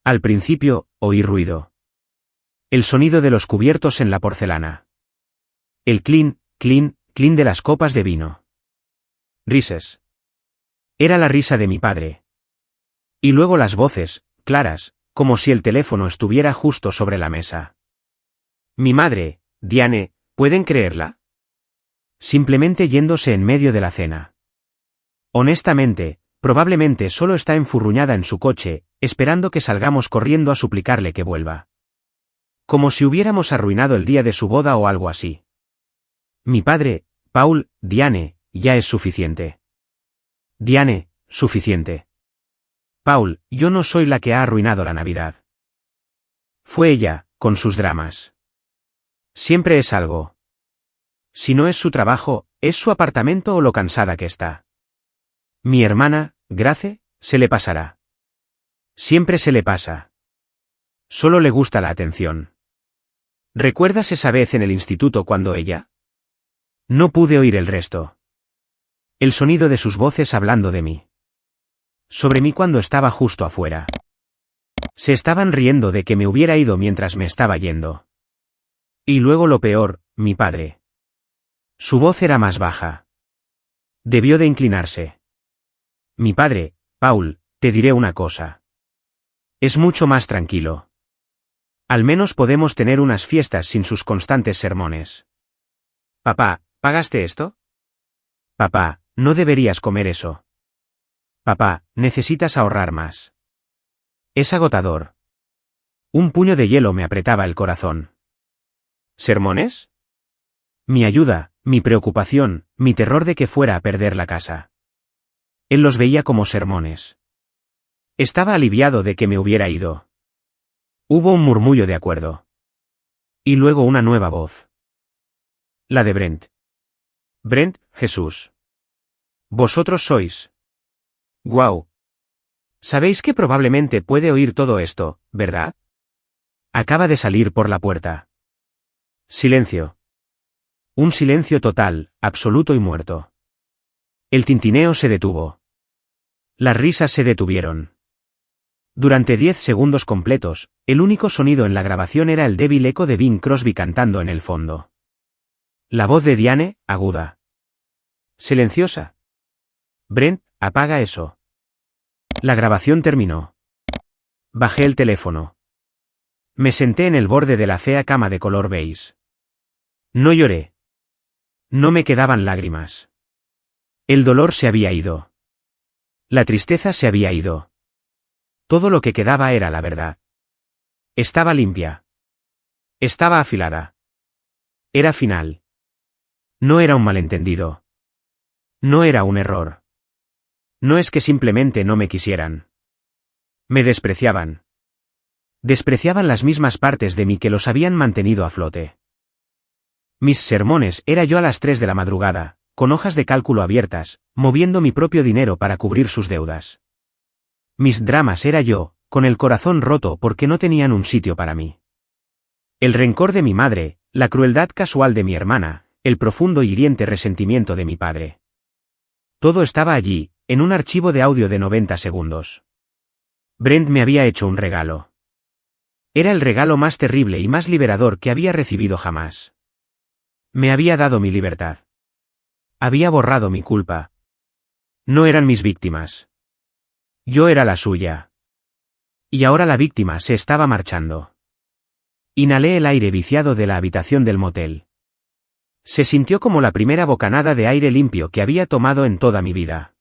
Al principio, oí ruido. El sonido de los cubiertos en la porcelana. El clink, clink, clink de las copas de vino. Risas. Era la risa de mi padre. Y luego las voces, claras, como si el teléfono estuviera justo sobre la mesa. Mi madre, Diane, ¿pueden creerla? Simplemente yéndose en medio de la cena. Honestamente, probablemente solo está enfurruñada en su coche, esperando que salgamos corriendo a suplicarle que vuelva. Como si hubiéramos arruinado el día de su boda o algo así. Mi padre, Paul, Diane, ya es suficiente. Diane, suficiente. Paul, yo no soy la que ha arruinado la Navidad. Fue ella, con sus dramas. Siempre es algo. Si no es su trabajo, es su apartamento o lo cansada que está. Mi hermana, Grace, se le pasará. Siempre se le pasa. Solo le gusta la atención. ¿Recuerdas esa vez en el instituto cuando ella? No pude oír el resto. El sonido de sus voces hablando de mí. Sobre mí cuando estaba justo afuera. Se estaban riendo de que me hubiera ido mientras me estaba yendo. Y luego lo peor, mi padre. Su voz era más baja. Debió de inclinarse. Mi padre, Paul, te diré una cosa. Es mucho más tranquilo. Al menos podemos tener unas fiestas sin sus constantes sermones. Papá, ¿pagaste esto? Papá, no deberías comer eso. Papá, necesitas ahorrar más. Es agotador. Un puño de hielo me apretaba el corazón. ¿Sermones? Mi ayuda, mi preocupación, mi terror de que fuera a perder la casa. Él los veía como sermones. Estaba aliviado de que me hubiera ido. Hubo un murmullo de acuerdo. Y luego una nueva voz. La de Brent. Brent, Jesús. Vosotros sois. Guau. Sabéis que probablemente puede oír todo esto, ¿verdad? Acaba de salir por la puerta. Silencio. Un silencio total, absoluto y muerto. El tintineo se detuvo. Las risas se detuvieron. Durante 10 segundos completos, el único sonido en la grabación era el débil eco de Bing Crosby cantando en el fondo. La voz de Diane, aguda. Silenciosa. Brent, apaga eso. La grabación terminó. Bajé el teléfono. Me senté en el borde de la fea cama de color beige. No lloré. No me quedaban lágrimas. El dolor se había ido. La tristeza se había ido. Todo lo que quedaba era la verdad. Estaba limpia. Estaba afilada. Era final. No era un malentendido. No era un error. No es que simplemente no me quisieran. Me despreciaban. Despreciaban las mismas partes de mí que los habían mantenido a flote. Mis sermones era yo a las 3 de la madrugada, con hojas de cálculo abiertas, moviendo mi propio dinero para cubrir sus deudas. Mis dramas era yo, con el corazón roto porque no tenían un sitio para mí. El rencor de mi madre, la crueldad casual de mi hermana, el profundo y hiriente resentimiento de mi padre. Todo estaba allí, en un archivo de audio de 90 segundos. Brent me había hecho un regalo. Era el regalo más terrible y más liberador que había recibido jamás. Me había dado mi libertad. Había borrado mi culpa. No eran mis víctimas. Yo era la suya. Y ahora la víctima se estaba marchando. Inhalé el aire viciado de la habitación del motel. Se sintió como la primera bocanada de aire limpio que había tomado en toda mi vida.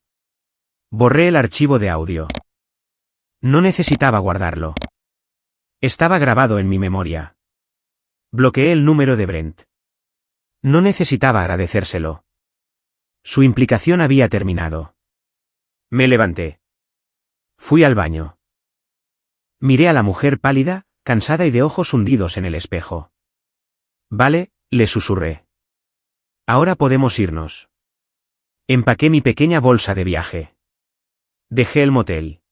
Borré el archivo de audio. No necesitaba guardarlo. Estaba grabado en mi memoria. Bloqueé el número de Brent. No necesitaba agradecérselo. Su implicación había terminado. Me levanté. Fui al baño. Miré a la mujer pálida, cansada y de ojos hundidos en el espejo. Vale, le susurré. Ahora podemos irnos. Empaqué mi pequeña bolsa de viaje. Dejé el motel.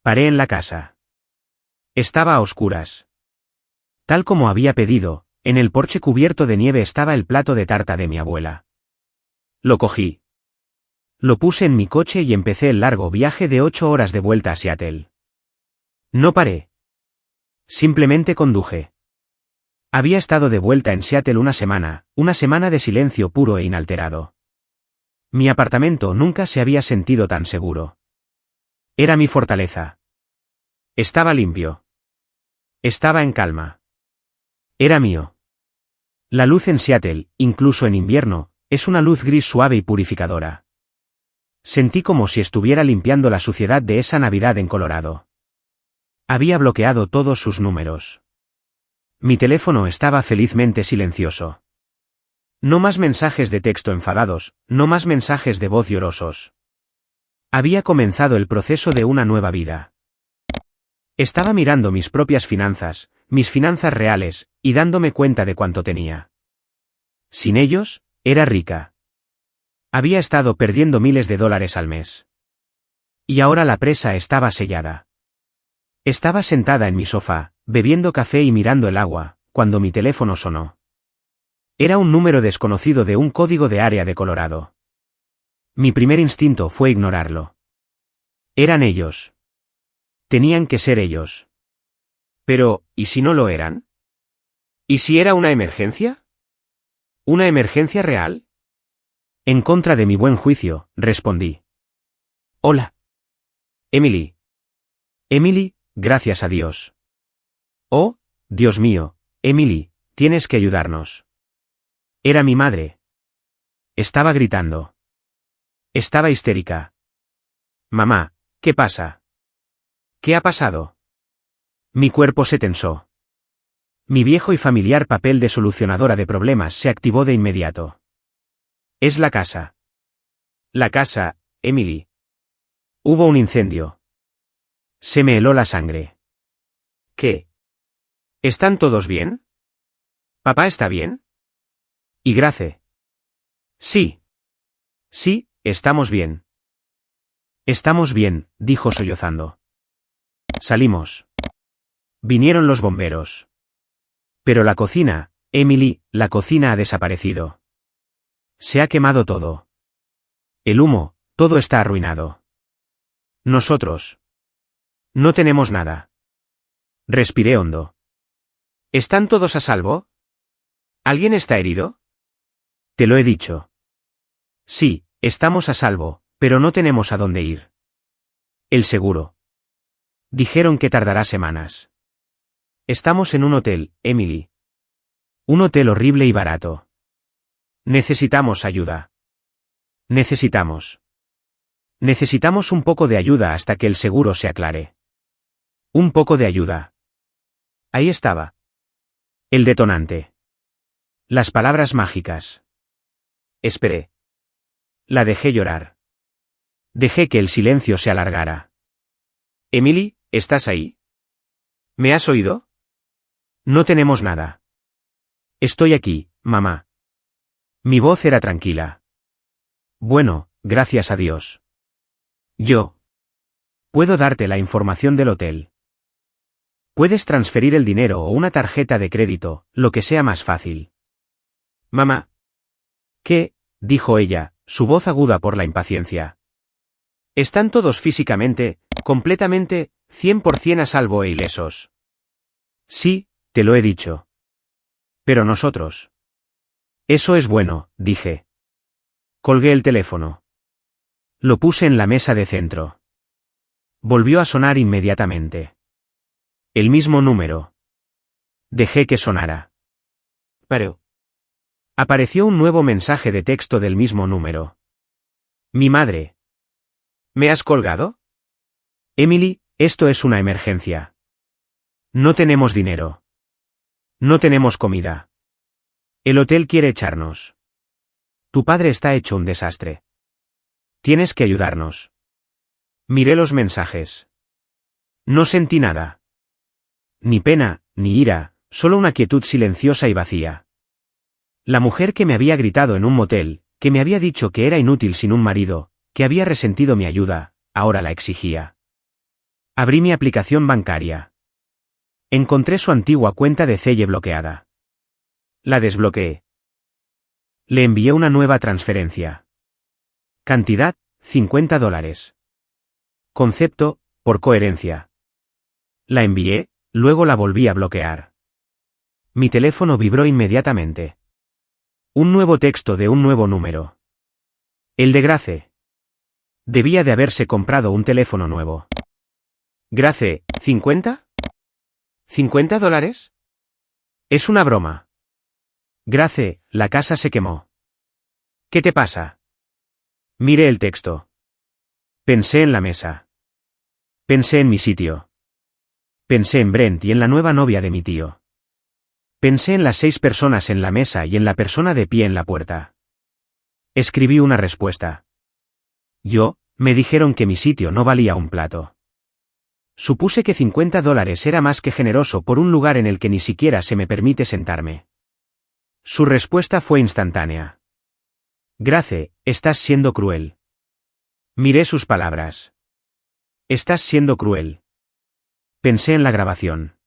Paré en la casa. Estaba a oscuras. Tal como había pedido, en el porche cubierto de nieve estaba el plato de tarta de mi abuela. Lo cogí. Lo puse en mi coche y empecé el largo viaje de 8 horas de vuelta a Seattle. No paré. Simplemente conduje. Había estado de vuelta en Seattle una semana de silencio puro e inalterado. Mi apartamento nunca se había sentido tan seguro. Era mi fortaleza. Estaba limpio. Estaba en calma. Era mío. La luz en Seattle, incluso en invierno, es una luz gris suave y purificadora. Sentí como si estuviera limpiando la suciedad de esa Navidad en Colorado. Había bloqueado todos sus números. Mi teléfono estaba felizmente silencioso. No más mensajes de texto enfadados, no más mensajes de voz llorosos. Había comenzado el proceso de una nueva vida. Estaba mirando mis propias finanzas, mis finanzas reales, y dándome cuenta de cuánto tenía. Sin ellos, era rica. Había estado perdiendo miles de dólares al mes. Y ahora la presa estaba sellada. Estaba sentada en mi sofá, bebiendo café y mirando el agua, cuando mi teléfono sonó. Era un número desconocido de un código de área de Colorado. Mi primer instinto fue ignorarlo. Eran ellos. Tenían que ser ellos. Pero, ¿y si no lo eran? ¿Y si era una emergencia? ¿Una emergencia real? En contra de mi buen juicio, respondí. Hola. Emily. Emily, gracias a Dios. Oh, Dios mío, Emily, tienes que ayudarnos. Era mi madre. Estaba gritando. Estaba histérica. Mamá, ¿qué pasa? ¿Qué ha pasado? Mi cuerpo se tensó. Mi viejo y familiar papel de solucionadora de problemas se activó de inmediato. Es la casa. La casa, Emily. Hubo un incendio. Se me heló la sangre. ¿Qué? ¿Están todos bien? ¿Papá está bien? ¿Y Grace? Sí. Sí, estamos bien. Estamos bien, dijo sollozando. Salimos. Vinieron los bomberos. Pero la cocina, Emily, la cocina ha desaparecido. Se ha quemado todo. El humo, todo está arruinado. Nosotros. No tenemos nada. Respiré hondo. ¿Están todos a salvo? ¿Alguien está herido? Te lo he dicho. Sí, estamos a salvo, pero no tenemos a dónde ir. El seguro. Dijeron que tardará semanas. Estamos en un hotel, Emily. Un hotel horrible y barato. Necesitamos ayuda. Necesitamos un poco de ayuda hasta que el seguro se aclare. Un poco de ayuda. Ahí estaba. El detonante. Las palabras mágicas. Esperé. La dejé llorar. Dejé que el silencio se alargara. Emily, ¿estás ahí? ¿Me has oído? No tenemos nada. Estoy aquí, mamá. Mi voz era tranquila. Bueno, gracias a Dios. Yo. Puedo darte la información del hotel. Puedes transferir el dinero o una tarjeta de crédito, lo que sea más fácil. Mamá. ¿Qué? Dijo ella, su voz aguda por la impaciencia. Están todos físicamente, completamente, 100% a salvo e ilesos. Sí, te lo he dicho. Pero nosotros. Eso es bueno, dije. Colgué el teléfono. Lo puse en la mesa de centro. Volvió a sonar inmediatamente. El mismo número. Dejé que sonara. Pero. Apareció un nuevo mensaje de texto del mismo número. Mi madre. ¿Me has colgado? Emily, esto es una emergencia. No tenemos dinero. No tenemos comida. El hotel quiere echarnos. Tu padre está hecho un desastre. Tienes que ayudarnos. Miré los mensajes. No sentí nada. Ni pena, ni ira, solo una quietud silenciosa y vacía. La mujer que me había gritado en un motel, que me había dicho que era inútil sin un marido, que había resentido mi ayuda, ahora la exigía. Abrí mi aplicación bancaria. Encontré su antigua cuenta de Zelle bloqueada. La desbloqueé. Le envié una nueva transferencia. Cantidad, $50. Concepto, por coherencia. La envié, luego la volví a bloquear. Mi teléfono vibró inmediatamente. Un nuevo texto de un nuevo número. El de Grace. Debía de haberse comprado un teléfono nuevo. Grace, ¿50? ¿$50? Es una broma. Grace, la casa se quemó. ¿Qué te pasa? Miré el texto. Pensé en la mesa. Pensé en mi sitio. Pensé en Brent y en la nueva novia de mi tío. Pensé en las 6 personas en la mesa y en la persona de pie en la puerta. Escribí una respuesta. Me dijeron que mi sitio no valía un plato. Supuse que $50 era más que generoso por un lugar en el que ni siquiera se me permite sentarme. Su respuesta fue instantánea. Grace, estás siendo cruel. Miré sus palabras. Estás siendo cruel. Pensé en la grabación.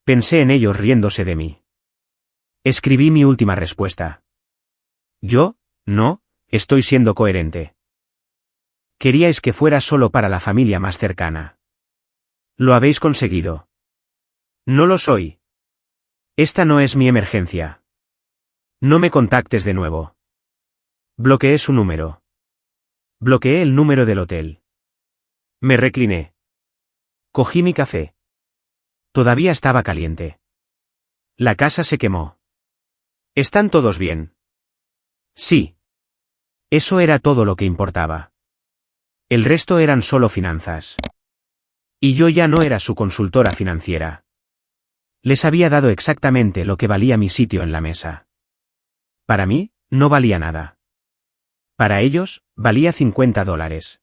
Pensé en ellos riéndose de mí. Escribí mi última respuesta. No, estoy siendo coherente. Queríais que fuera solo para la familia más cercana. Lo habéis conseguido. No lo soy. Esta no es mi emergencia. No me contactes de nuevo. Bloqueé su número. Bloqueé el número del hotel. Me recliné. Cogí mi café. Todavía estaba caliente. La casa se quemó. ¿Están todos bien? Sí. Eso era todo lo que importaba. El resto eran solo finanzas. Y yo ya no era su consultora financiera. Les había dado exactamente lo que valía mi sitio en la mesa. Para mí, no valía nada. Para ellos, valía $50.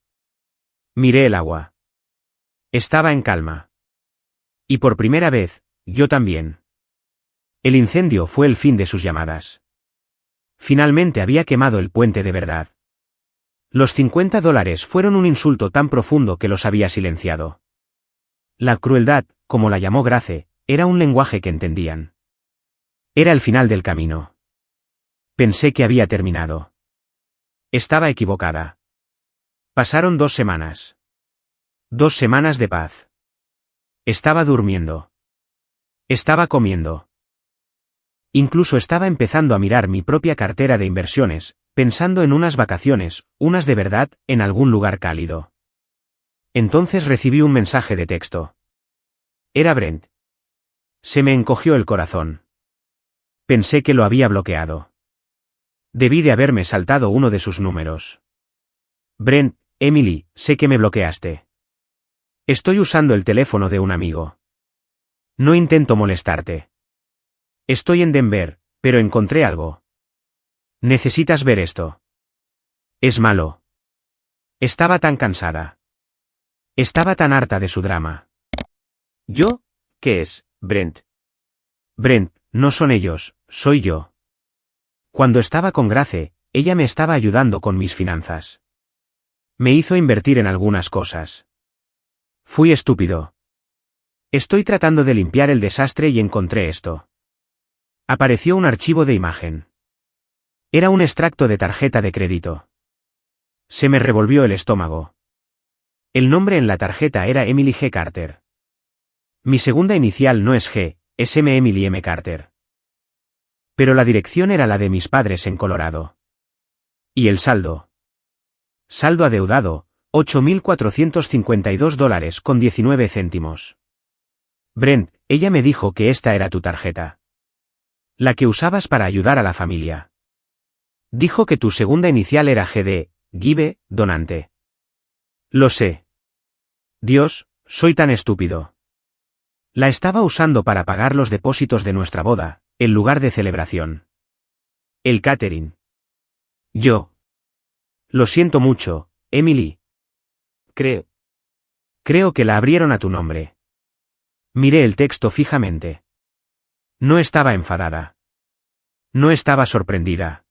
Miré el agua. Estaba en calma. Y por primera vez, yo también. El incendio fue el fin de sus llamadas. Finalmente había quemado el puente de verdad. Los $50 fueron un insulto tan profundo que los había silenciado. La crueldad, como la llamó Grace, era un lenguaje que entendían. Era el final del camino. Pensé que había terminado. Estaba equivocada. Pasaron 2 semanas. 2 semanas de paz. Estaba durmiendo. Estaba comiendo. Incluso estaba empezando a mirar mi propia cartera de inversiones, pensando en unas vacaciones, unas de verdad, en algún lugar cálido. Entonces recibí un mensaje de texto. Era Brent. Se me encogió el corazón. Pensé que lo había bloqueado. Debí de haberme saltado uno de sus números. Brent, Emily, sé que me bloqueaste. Estoy usando el teléfono de un amigo. No intento molestarte. Estoy en Denver, pero encontré algo. Necesitas ver esto. Es malo. Estaba tan cansada. Estaba tan harta de su drama. ¿Qué es, Brent? Brent, no son ellos, soy yo. Cuando estaba con Grace, ella me estaba ayudando con mis finanzas. Me hizo invertir en algunas cosas. Fui estúpido. Estoy tratando de limpiar el desastre y encontré esto. Apareció un archivo de imagen. Era un extracto de tarjeta de crédito. Se me revolvió el estómago. El nombre en la tarjeta era Emily G. Carter. Mi segunda inicial no es G, es M. Emily M. Carter. Pero la dirección era la de mis padres en Colorado. ¿Y el saldo? Saldo adeudado, $8,452,19. Brent, ella me dijo que esta era tu tarjeta. La que usabas para ayudar a la familia. Dijo que tu segunda inicial era GD, Give, donante. Lo sé. Dios, soy tan estúpido. La estaba usando para pagar los depósitos de nuestra boda, el lugar de celebración. El catering. Lo siento mucho, Emily. Creo que la abrieron a tu nombre. Miré el texto fijamente. No estaba enfadada. No estaba sorprendida.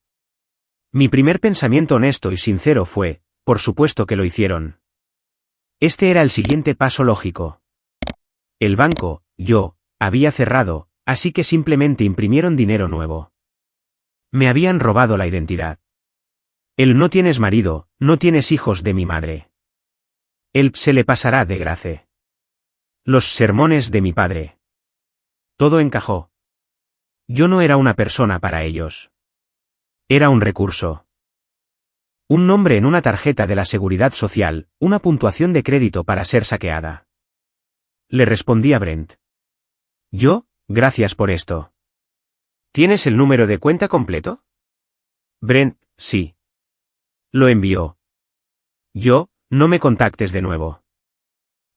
Mi primer pensamiento honesto y sincero fue, por supuesto que lo hicieron. Este era el siguiente paso lógico. El banco, yo, había cerrado, así que simplemente imprimieron dinero nuevo. Me habían robado la identidad. El no tienes marido, no tienes hijos de mi madre. El se le pasará de gracia. Los sermones de mi padre. Todo encajó. Yo no era una persona para ellos. Era un recurso. Un nombre en una tarjeta de la Seguridad Social, una puntuación de crédito para ser saqueada. Le respondí a Brent. Yo, gracias por esto. ¿Tienes el número de cuenta completo? Brent, sí. Lo envió. Yo, no me contactes de nuevo.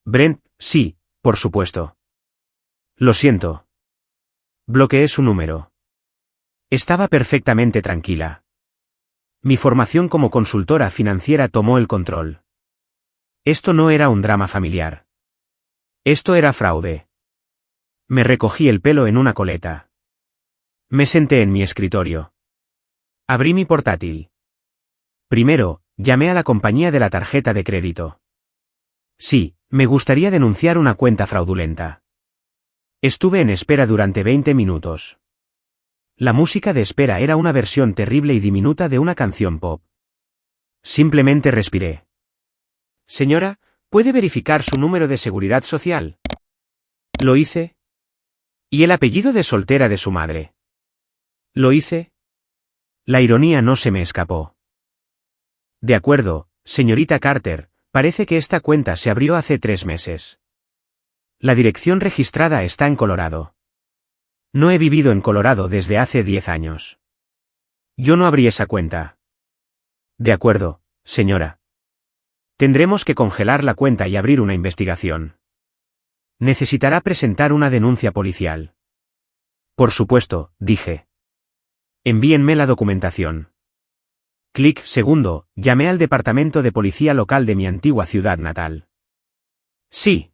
Brent, sí, por supuesto. Lo siento. Bloqueé su número. Estaba perfectamente tranquila. Mi formación como consultora financiera tomó el control. Esto no era un drama familiar. Esto era fraude. Me recogí el pelo en una coleta. Me senté en mi escritorio. Abrí mi portátil. Primero, llamé a la compañía de la tarjeta de crédito. Sí, me gustaría denunciar una cuenta fraudulenta. Estuve en espera durante 20 minutos. La música de espera era una versión terrible y diminuta de una canción pop. Simplemente respiré. Señora, ¿puede verificar su número de seguridad social? Lo hice. ¿Y el apellido de soltera de su madre? Lo hice. La ironía no se me escapó. De acuerdo, señorita Carter, parece que esta cuenta se abrió hace 3 meses. La dirección registrada está en Colorado. No he vivido en Colorado desde hace 10 años. Yo no abrí esa cuenta. De acuerdo, señora. Tendremos que congelar la cuenta y abrir una investigación. Necesitará presentar una denuncia policial. Por supuesto, dije. Envíenme la documentación. Clic segundo, llamé al departamento de policía local de mi antigua ciudad natal. Sí.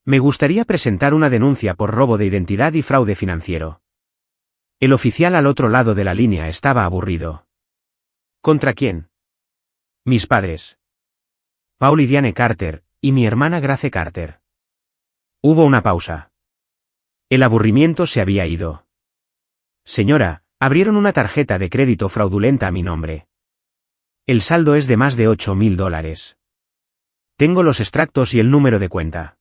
Me gustaría presentar una denuncia por robo de identidad y fraude financiero. El oficial al otro lado de la línea estaba aburrido. ¿Contra quién? Mis padres. Paul y Diane Carter, y mi hermana Grace Carter. Hubo una pausa. El aburrimiento se había ido. Señora, abrieron una tarjeta de crédito fraudulenta a mi nombre. El saldo es de más de $8,000. Tengo los extractos y el número de cuenta.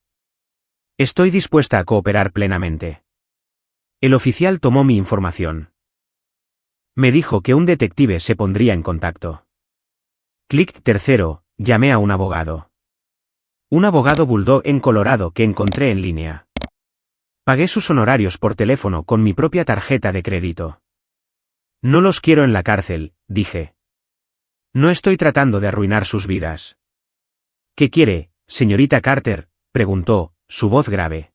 Estoy dispuesta a cooperar plenamente. El oficial tomó mi información. Me dijo que un detective se pondría en contacto. Clic tercero, llamé a un abogado. Un abogado bulldog en Colorado que encontré en línea. Pagué sus honorarios por teléfono con mi propia tarjeta de crédito. No los quiero en la cárcel, dije. No estoy tratando de arruinar sus vidas. ¿Qué quiere, señorita Carter?, preguntó, su voz grave.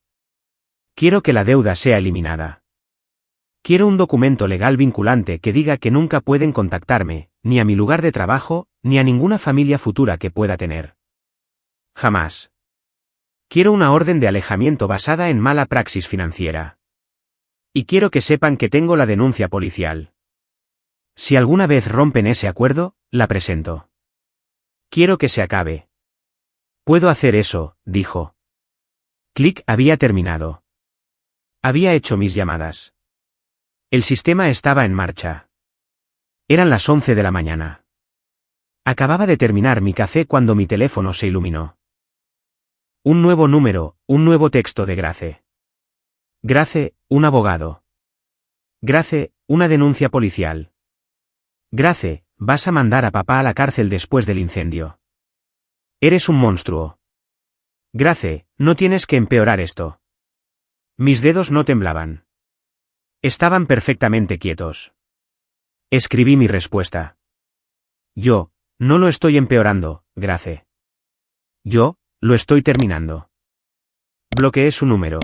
Quiero que la deuda sea eliminada. Quiero un documento legal vinculante que diga que nunca pueden contactarme, ni a mi lugar de trabajo, ni a ninguna familia futura que pueda tener. Jamás. Quiero una orden de alejamiento basada en mala praxis financiera. Y quiero que sepan que tengo la denuncia policial. Si alguna vez rompen ese acuerdo, la presento. Quiero que se acabe. Puedo hacer eso, dijo. Clic había terminado. Había hecho mis llamadas. El sistema estaba en marcha. Eran las 11 de la mañana. Acababa de terminar mi café cuando mi teléfono se iluminó. Un nuevo número, un nuevo texto de Grace. Grace, un abogado. Grace, una denuncia policial. Grace, vas a mandar a papá a la cárcel después del incendio. Eres un monstruo. Grace, no tienes que empeorar esto. Mis dedos no temblaban. Estaban perfectamente quietos. Escribí mi respuesta. Yo, no lo estoy empeorando, Grace. Yo, lo estoy terminando. Bloqueé su número.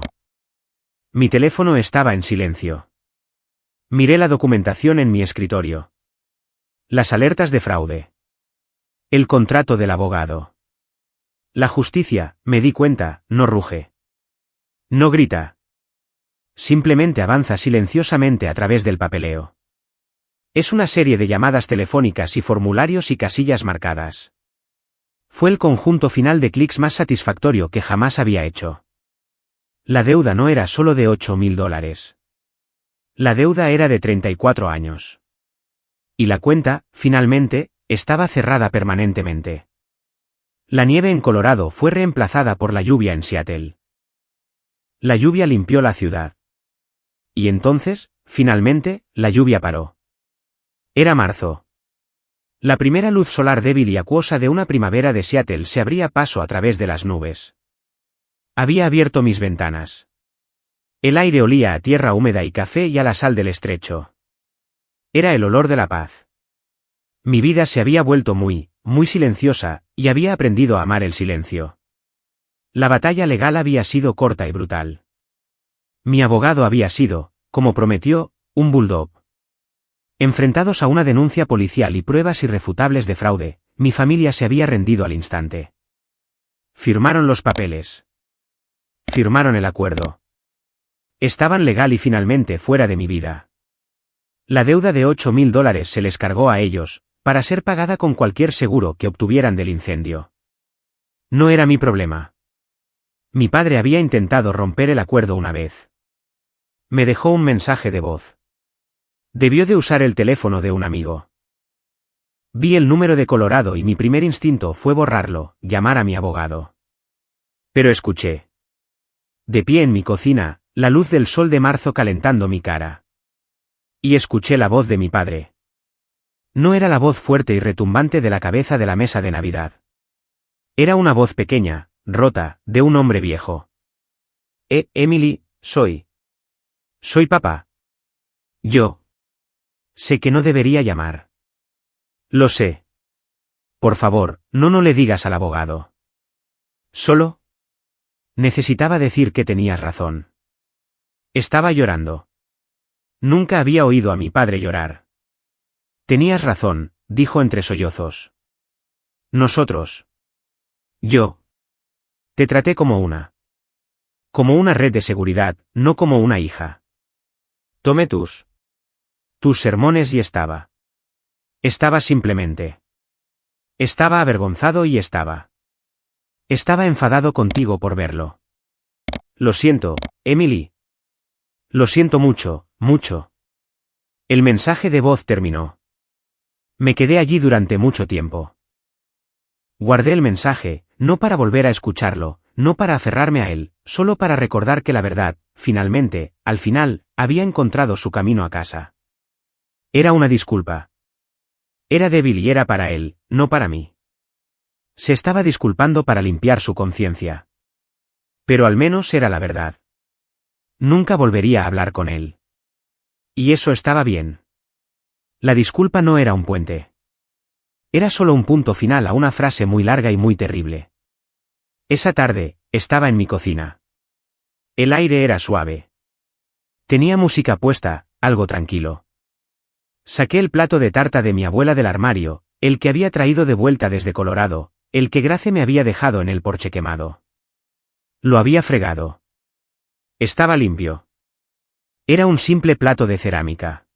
Mi teléfono estaba en silencio. Miré la documentación en mi escritorio. Las alertas de fraude. El contrato del abogado. La justicia, me di cuenta, no ruge. No grita. Simplemente avanza silenciosamente a través del papeleo. Es una serie de llamadas telefónicas y formularios y casillas marcadas. Fue el conjunto final de clics más satisfactorio que jamás había hecho. La deuda no era solo de $8.000. La deuda era de 34 años. Y la cuenta, finalmente, estaba cerrada permanentemente. La nieve en Colorado fue reemplazada por la lluvia en Seattle. La lluvia limpió la ciudad. Y entonces, finalmente, la lluvia paró. Era marzo. La primera luz solar débil y acuosa de una primavera de Seattle se abría paso a través de las nubes. Había abierto mis ventanas. El aire olía a tierra húmeda y café y a la sal del estrecho. Era el olor de la paz. Mi vida se había vuelto muy silenciosa, y había aprendido a amar el silencio. La batalla legal había sido corta y brutal. Mi abogado había sido, como prometió, un bulldog. Enfrentados a una denuncia policial y pruebas irrefutables de fraude, mi familia se había rendido al instante. Firmaron los papeles. Firmaron el acuerdo. Estaban legal y finalmente fuera de mi vida. La deuda de $8.000 se les cargó a ellos, para ser pagada con cualquier seguro que obtuvieran del incendio. No era mi problema. Mi padre había intentado romper el acuerdo una vez. Me dejó un mensaje de voz. Debió de usar el teléfono de un amigo. Vi el número de Colorado y mi primer instinto fue borrarlo, llamar a mi abogado. Pero escuché. De pie en mi cocina, la luz del sol de marzo calentando mi cara. Y escuché la voz de mi padre. No era la voz fuerte y retumbante de la cabeza de la mesa de Navidad. Era una voz pequeña, rota, de un hombre viejo. Emily, soy papá. Yo. Sé que no debería llamar. Lo sé. Por favor, no le digas al abogado. Solo. Necesitaba decir que tenías razón. Estaba llorando. Nunca había oído a mi padre llorar. Tenías razón, dijo entre sollozos. Nosotros. Yo. Te traté como una red de seguridad, no como una hija. Tomé tus sermones y estaba simplemente. Estaba avergonzado y estaba enfadado contigo por verlo. Lo siento, Emily. Lo siento mucho, mucho. El mensaje de voz terminó. Me quedé allí durante mucho tiempo. Guardé el mensaje, no para volver a escucharlo, no para aferrarme a él, solo para recordar que la verdad, finalmente, al final, había encontrado su camino a casa. Era una disculpa. Era débil y era para él, no para mí. Se estaba disculpando para limpiar su conciencia. Pero al menos era la verdad. Nunca volvería a hablar con él. Y eso estaba bien. La disculpa no era un puente. Era solo un punto final a una frase muy larga y muy terrible. Esa tarde, estaba en mi cocina. El aire era suave. Tenía música puesta, algo tranquilo. Saqué el plato de tarta de mi abuela del armario, el que había traído de vuelta desde Colorado, el que Grace me había dejado en el porche quemado. Lo había fregado. Estaba limpio. Era un simple plato de cerámica.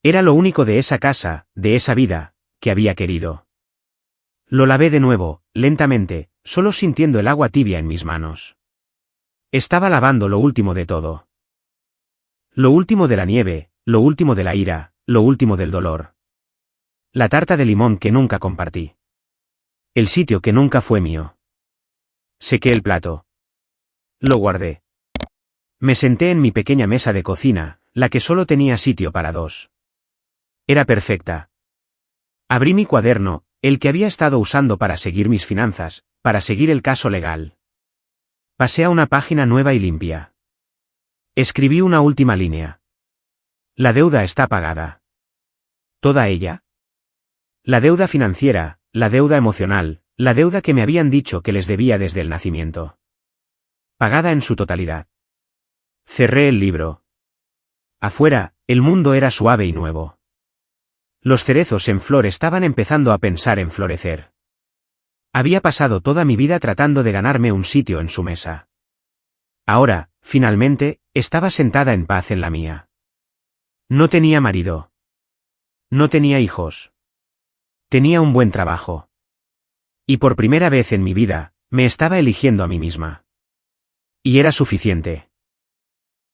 Era lo único de esa casa, de esa vida, que había querido. Lo lavé de nuevo, lentamente, solo sintiendo el agua tibia en mis manos. Estaba lavando lo último de todo. Lo último de la nieve, lo último de la ira, lo último del dolor. La tarta de limón que nunca compartí. El sitio que nunca fue mío. Sequé el plato. Lo guardé. Me senté en mi pequeña mesa de cocina, la que solo tenía sitio para dos. Era perfecta. Abrí mi cuaderno, el que había estado usando para seguir mis finanzas, para seguir el caso legal. Pasé a una página nueva y limpia. Escribí una última línea. La deuda está pagada. ¿Toda ella? La deuda financiera, la deuda emocional, la deuda que me habían dicho que les debía desde el nacimiento. Pagada en su totalidad. Cerré el libro. Afuera, el mundo era suave y nuevo. Los cerezos en flor estaban empezando a pensar en florecer. Había pasado toda mi vida tratando de ganarme un sitio en su mesa. Ahora, finalmente, estaba sentada en paz en la mía. No tenía marido. No tenía hijos. Tenía un buen trabajo. Y por primera vez en mi vida, me estaba eligiendo a mí misma. Y era suficiente.